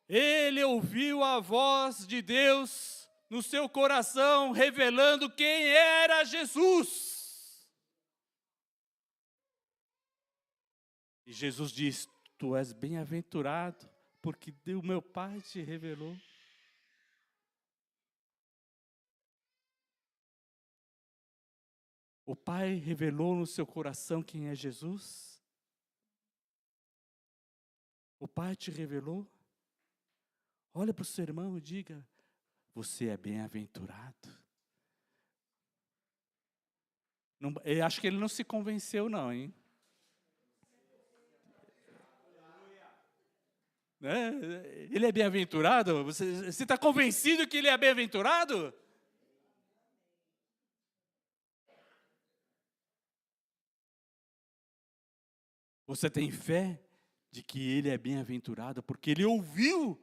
Ele ouviu a voz de Deus no seu coração, revelando quem era Jesus. E Jesus diz: tu és bem-aventurado, porque o meu Pai te revelou. O Pai revelou no seu coração quem é Jesus? O Pai te revelou? Olha para o seu irmão e diga: você é bem-aventurado. Eu acho que ele não se convenceu não, hein? Né? Ele é bem-aventurado? Você está convencido que ele é bem-aventurado? Você tem fé de que ele é bem-aventurado porque ele ouviu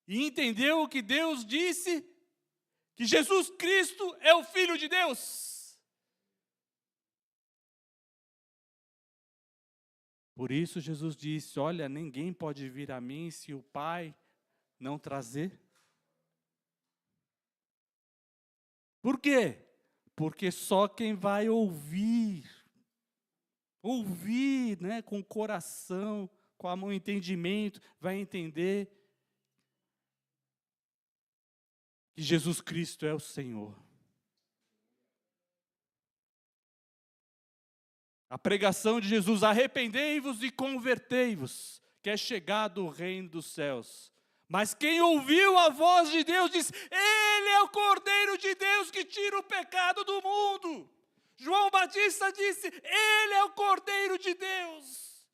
e entendeu o que Deus disse, que Jesus Cristo é o Filho de Deus. Por isso Jesus disse: olha, ninguém pode vir a mim se o Pai não trazer. Por quê? Porque só quem vai ouvir, né, com o coração, com o entendimento, vai entender que Jesus Cristo é o Senhor. A pregação de Jesus: arrependei-vos e convertei-vos, que é chegado o reino dos céus. Mas quem ouviu a voz de Deus diz: ele é o Cordeiro de Deus que tira o pecado do mundo. João Batista disse: ele é o Cordeiro de Deus.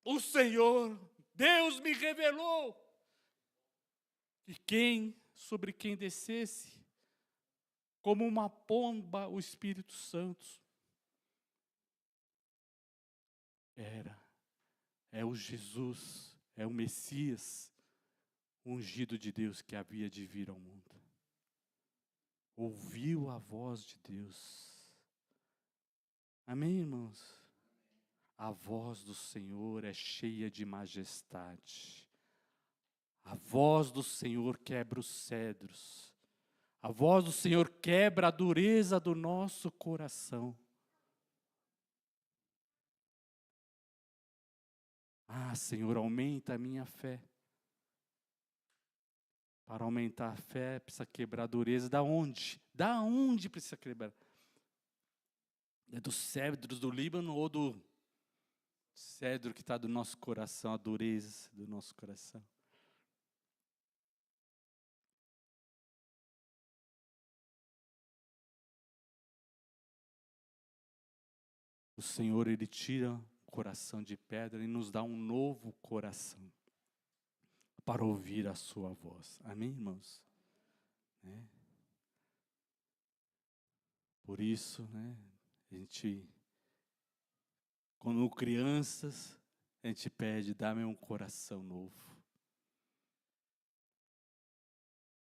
O Senhor, Deus me revelou. E sobre quem descesse, como uma pomba, o Espírito Santo. É o Jesus, é o Messias, ungido de Deus que havia de vir ao mundo. Ouviu a voz de Deus. Amém, irmãos? A voz do Senhor é cheia de majestade. A voz do Senhor quebra os cedros. A voz do Senhor quebra a dureza do nosso coração. Ah, Senhor, aumenta a minha fé. Para aumentar a fé, precisa quebrar a dureza. Da onde? Da onde precisa quebrar? É dos cedros do Líbano ou do cedro que está do nosso coração, a dureza do nosso coração? O Senhor, Ele tira o coração de pedra e nos dá um novo coração para ouvir a sua voz. Amém, irmãos? Por isso, a gente Quando crianças, a gente pede, dá-me um coração novo.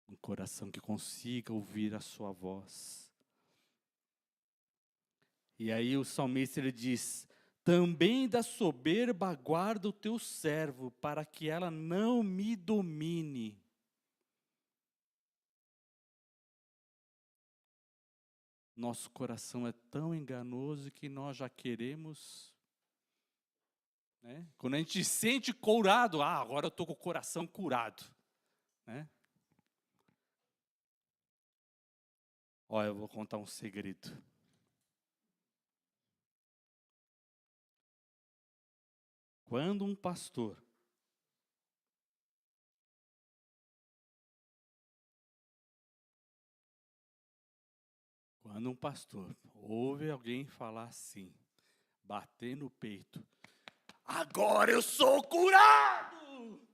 Um coração que consiga ouvir a sua voz. E aí o salmista ele diz, também da soberba guarda o teu servo, para que ela não me domine. Nosso coração é tão enganoso que nós já queremos, né? Quando a gente se sente curado, agora eu estou com o coração curado, né? Olha, eu vou contar um segredo. Quando um pastor ouve alguém falar assim, bater no peito, agora eu sou curado!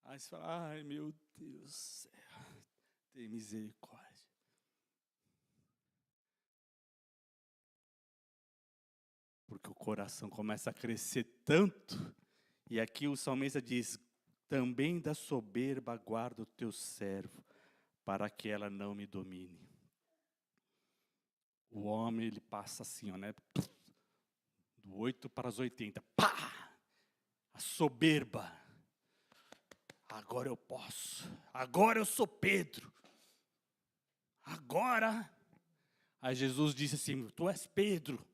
Aí você fala, ai meu Deus do céu, tem misericórdia. Porque o coração começa a crescer tanto, e aqui o salmista diz, também da soberba guarda o teu servo, para que ela não me domine. O homem, ele passa assim, ó, né? Do 8 para as 80. Pá! A soberba. Agora eu posso. Agora eu sou Pedro. Agora. Aí Jesus disse assim, tu és Pedro.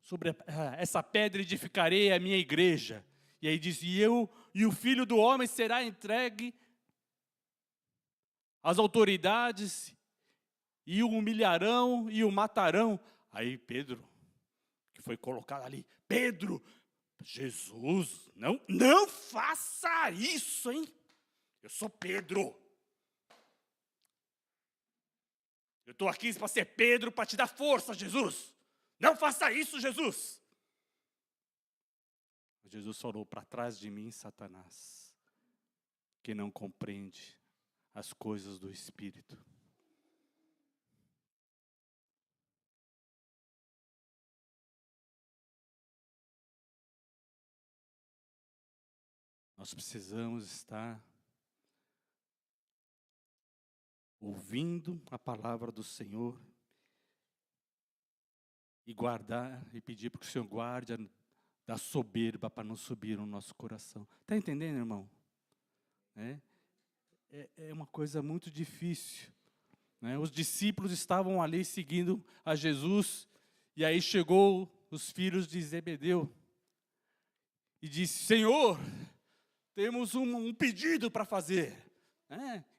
Sobre essa pedra edificarei a minha igreja. E aí diz, e o Filho do Homem será entregue às autoridades, e o humilharão e o matarão. Aí Pedro, que foi colocado ali, Pedro, Jesus, não faça isso, hein? Eu sou Pedro. Eu estou aqui para ser Pedro, para te dar força, Jesus. Não faça isso, Jesus. Jesus falou, para trás de mim, Satanás, que não compreende as coisas do Espírito. Nós precisamos estar ouvindo a palavra do Senhor e guardar e pedir para que o Senhor guarde da soberba para não subir no nosso coração. Está entendendo, irmão? É uma coisa muito difícil. Né? Os discípulos estavam ali seguindo a Jesus, e aí chegou os filhos de Zebedeu e disse, Senhor, temos um pedido para fazer.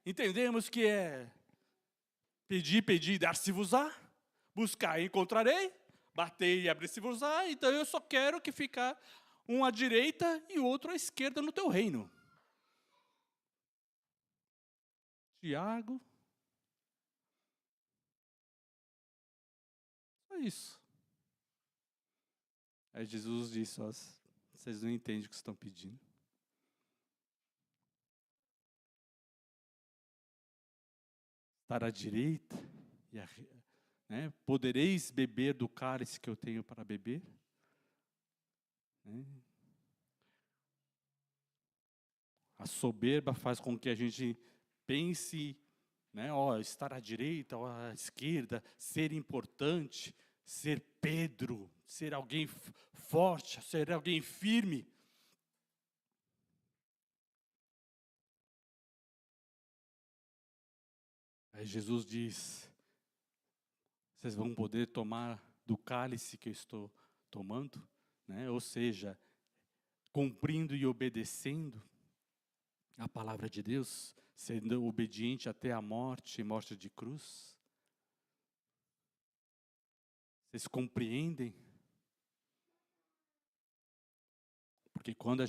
Entendemos que é pedir, dar-se-vos-á, buscar e encontrarei, bater e abrir-se-vos-á, então eu só quero que ficar um à direita e o outro à esquerda no teu reino. Tiago, só isso. Aí Jesus disse, vocês não entendem o que estão pedindo. Estar à direita, podereis beber do cálice que eu tenho para beber? A soberba faz com que a gente pense, estar à direita ou à esquerda, ser importante, ser Pedro, ser alguém forte, ser alguém firme. Aí Jesus diz, vocês vão poder tomar do cálice que eu estou tomando, ou seja, cumprindo e obedecendo a palavra de Deus, sendo obediente até a morte de cruz. Vocês compreendem? Porque quando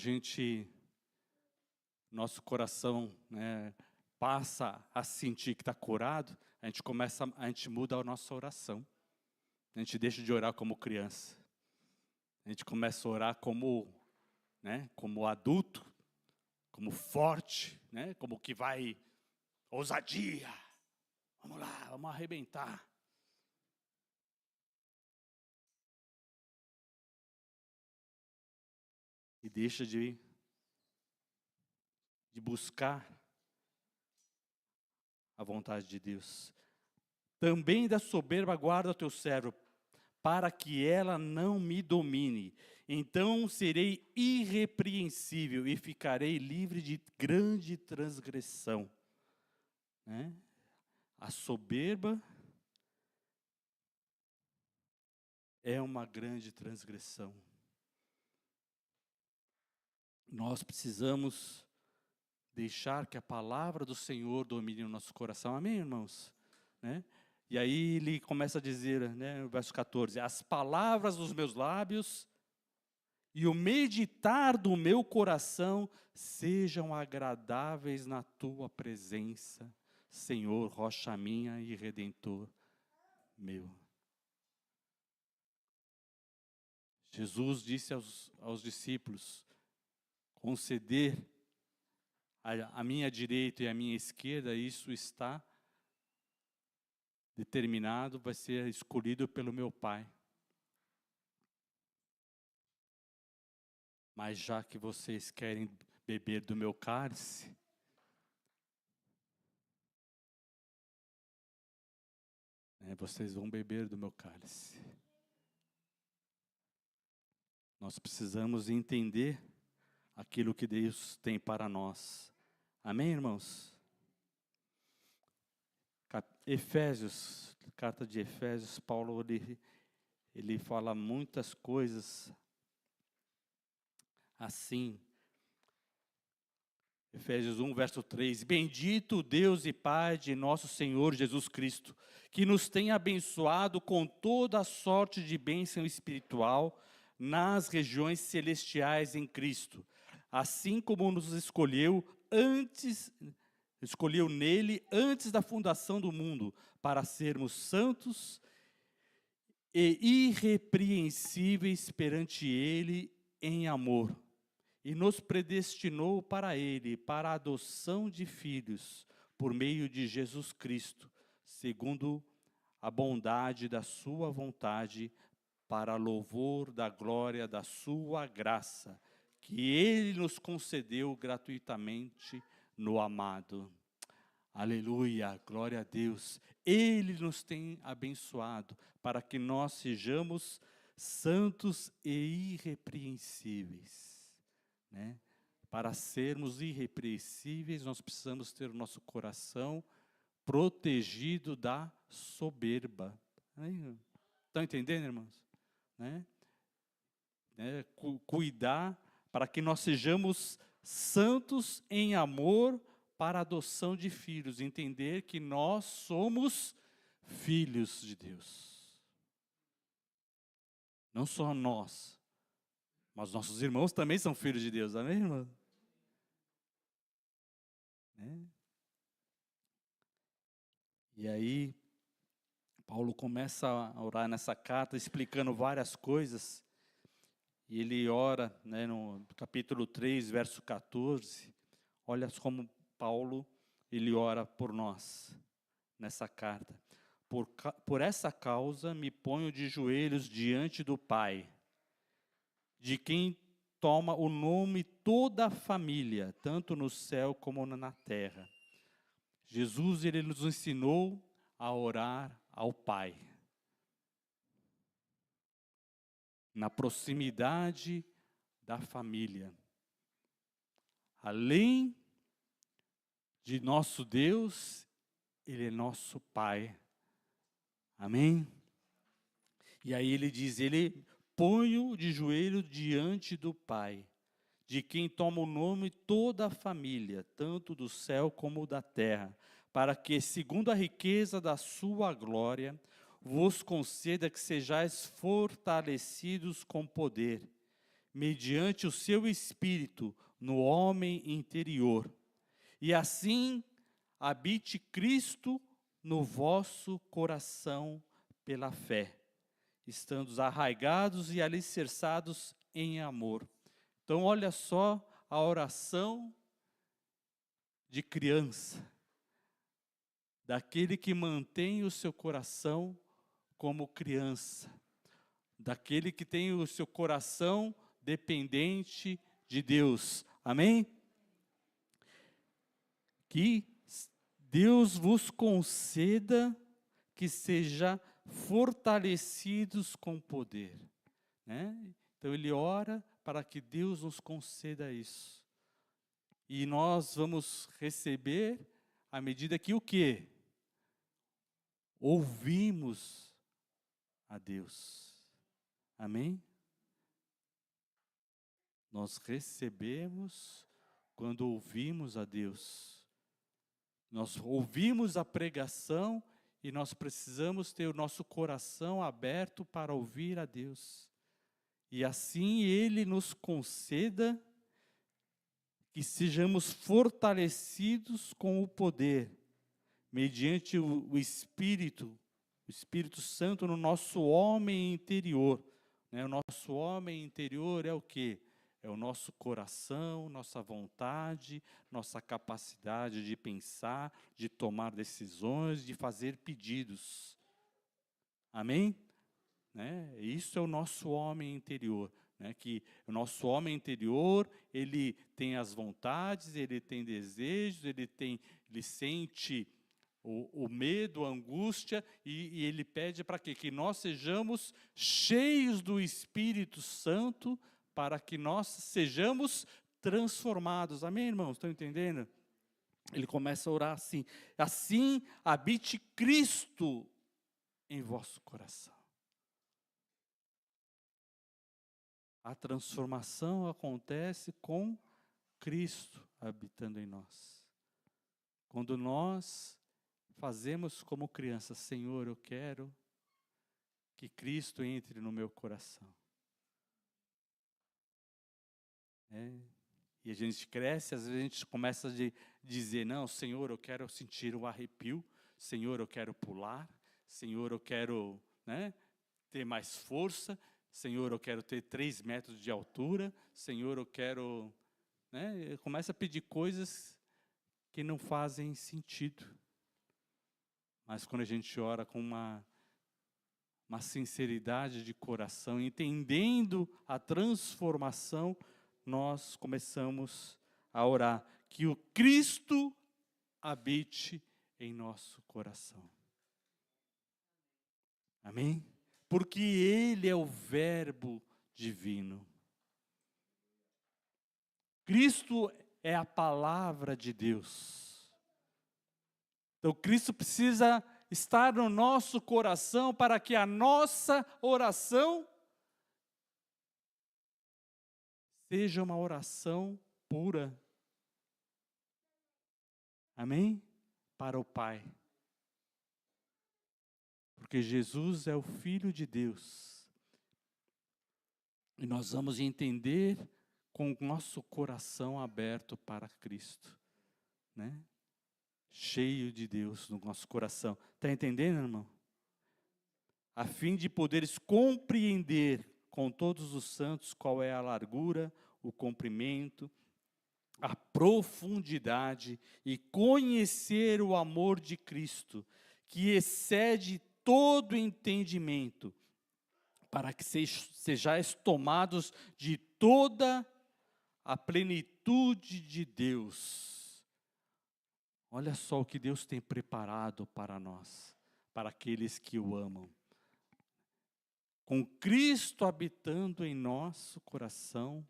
nosso coração passa a sentir que está curado, a gente muda a nossa oração. A gente deixa de orar como criança. A gente começa a orar como adulto, como forte, como que vai, ousadia. Vamos lá, vamos arrebentar. e deixa de buscar a vontade de Deus. Também da soberba guarda o teu servo, para que ela não me domine. Então serei irrepreensível e ficarei livre de grande transgressão. Né? A soberba é uma grande transgressão. Nós precisamos deixar que a palavra do Senhor domine o nosso coração. Amém, irmãos? Né? E aí ele começa a dizer, né, no verso 14, as palavras dos meus lábios e o meditar do meu coração sejam agradáveis na tua presença, Senhor, rocha minha e redentor meu. Jesus disse aos discípulos, conceder a minha direita e a minha esquerda, isso está determinado, vai ser escolhido pelo meu Pai. Mas já que vocês querem beber do meu cálice, vocês vão beber do meu cálice. Nós precisamos entender aquilo que Deus tem para nós. Amém, irmãos? Efésios, carta de Efésios, Paulo, ele fala muitas coisas assim. Efésios 1, verso 3, bendito Deus e Pai de nosso Senhor Jesus Cristo, que nos tem abençoado com toda a sorte de bênção espiritual nas regiões celestiais em Cristo, assim como nos escolheu nele antes da fundação do mundo, para sermos santos e irrepreensíveis perante ele em amor. E nos predestinou para ele, para a adoção de filhos, por meio de Jesus Cristo, segundo a bondade da sua vontade, para louvor da glória da sua graça, que ele nos concedeu gratuitamente no amado. Aleluia, glória a Deus. Ele nos tem abençoado, para que nós sejamos santos e irrepreensíveis. Né? Para sermos irrepreensíveis, nós precisamos ter o nosso coração protegido da soberba. Estão entendendo, irmãos? Né? Cuidar para que nós sejamos santos em amor para a adoção de filhos. Entender que nós somos filhos de Deus. Não só nós, mas nossos irmãos também são filhos de Deus, amém, irmão? E aí, Paulo começa a orar nessa carta, explicando várias coisas, e ele ora, no capítulo 3, verso 14, olha como Paulo, ele ora por nós, nessa carta. Por essa causa me ponho de joelhos diante do Pai, de quem toma o nome toda a família, tanto no céu como na terra. Jesus, ele nos ensinou a orar ao Pai. Na proximidade da família. Além de nosso Deus, ele é nosso Pai. Amém? E aí ele diz, ele ponho de joelho diante do Pai, de quem toma o nome toda a família, tanto do céu como da terra, para que, segundo a riqueza da sua glória, vos conceda que sejais fortalecidos com poder, mediante o seu Espírito, no homem interior, e assim habite Cristo no vosso coração pela fé, estando arraigados e alicerçados em amor. Então, olha só a oração de criança, daquele que mantém o seu coração como criança, daquele que tem o seu coração dependente de Deus. Amém? Que Deus vos conceda que seja fortalecidos com poder, né? Então ele ora para que Deus nos conceda isso. E nós vamos receber à medida que o quê? Ouvimos a Deus. Amém? Nós recebemos quando ouvimos a Deus. Nós ouvimos a pregação e nós precisamos ter o nosso coração aberto para ouvir a Deus. E assim Ele nos conceda que sejamos fortalecidos com o poder, mediante o Espírito Santo no nosso homem interior. Né? O nosso homem interior é o quê? É o nosso coração, nossa vontade, nossa capacidade de pensar, de tomar decisões, de fazer pedidos. Amém? Né? Isso é o nosso homem interior. Né? Que o nosso homem interior, ele tem as vontades, ele tem desejos, ele sente o medo, a angústia, e ele pede para quê? Que nós sejamos cheios do Espírito Santo, para que nós sejamos transformados. Amém, irmãos? Estão entendendo? Ele começa a orar assim: assim habite Cristo em vosso coração. A transformação acontece com Cristo habitando em nós. Quando nós fazemos como criança: Senhor, eu quero que Cristo entre no meu coração. E a gente cresce, às vezes a gente começa a dizer: não, Senhor, eu quero sentir um arrepio, Senhor, eu quero pular, Senhor, eu quero, né, ter mais força, Senhor, eu quero ter 3 metros de altura, Senhor, eu quero... Né, começa a pedir coisas que não fazem sentido. Mas quando a gente ora com uma sinceridade de coração, entendendo a transformação, nós começamos a orar que o Cristo habite em nosso coração. Amém? Porque Ele é o Verbo divino. Cristo é a palavra de Deus. Então Cristo precisa estar no nosso coração para que a nossa oração seja uma oração pura. Amém? Para o Pai. Porque Jesus é o Filho de Deus. E nós vamos entender com o nosso coração aberto para Cristo. Né? Cheio de Deus no nosso coração. Está entendendo, irmão? A fim de poderes compreender com todos os santos qual é a largura, o comprimento, a profundidade e conhecer o amor de Cristo, que excede todo entendimento, para que sejais tomados de toda a plenitude de Deus. Olha só o que Deus tem preparado para nós, para aqueles que o amam. Com Cristo habitando em nosso coração,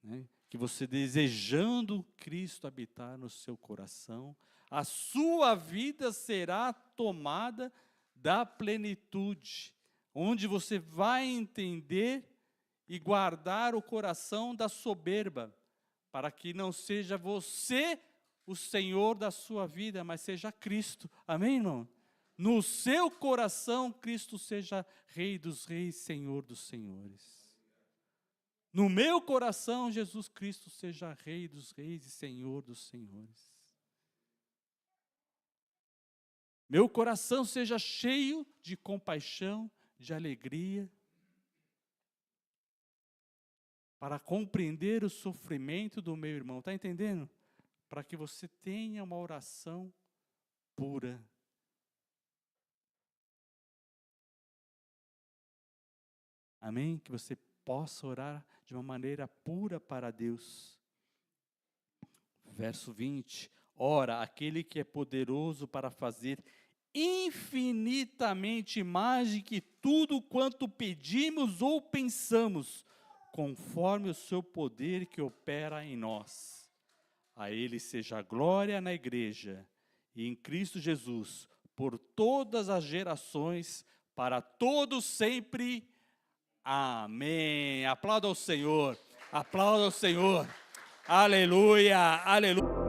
né, que você desejando Cristo habitar no seu coração, a sua vida será tomada da plenitude, onde você vai entender e guardar o coração da soberba, para que não seja você o Senhor da sua vida, mas seja Cristo. Amém, irmão? No seu coração, Cristo seja Rei dos reis, Senhor dos senhores. No meu coração, Jesus Cristo seja Rei dos reis e Senhor dos senhores. Meu coração seja cheio de compaixão, de alegria, para compreender o sofrimento do meu irmão. Está entendendo? Para que você tenha uma oração pura. Amém? Que você possa orar de uma maneira pura para Deus. Verso 20. Ora, aquele que é poderoso para fazer infinitamente mais do que tudo quanto pedimos ou pensamos, conforme o seu poder que opera em nós. A Ele seja a glória na igreja e em Cristo Jesus, por todas as gerações, para todos sempre. Amém. Aplauda ao Senhor. Aplauda ao Senhor. Aleluia. Aleluia.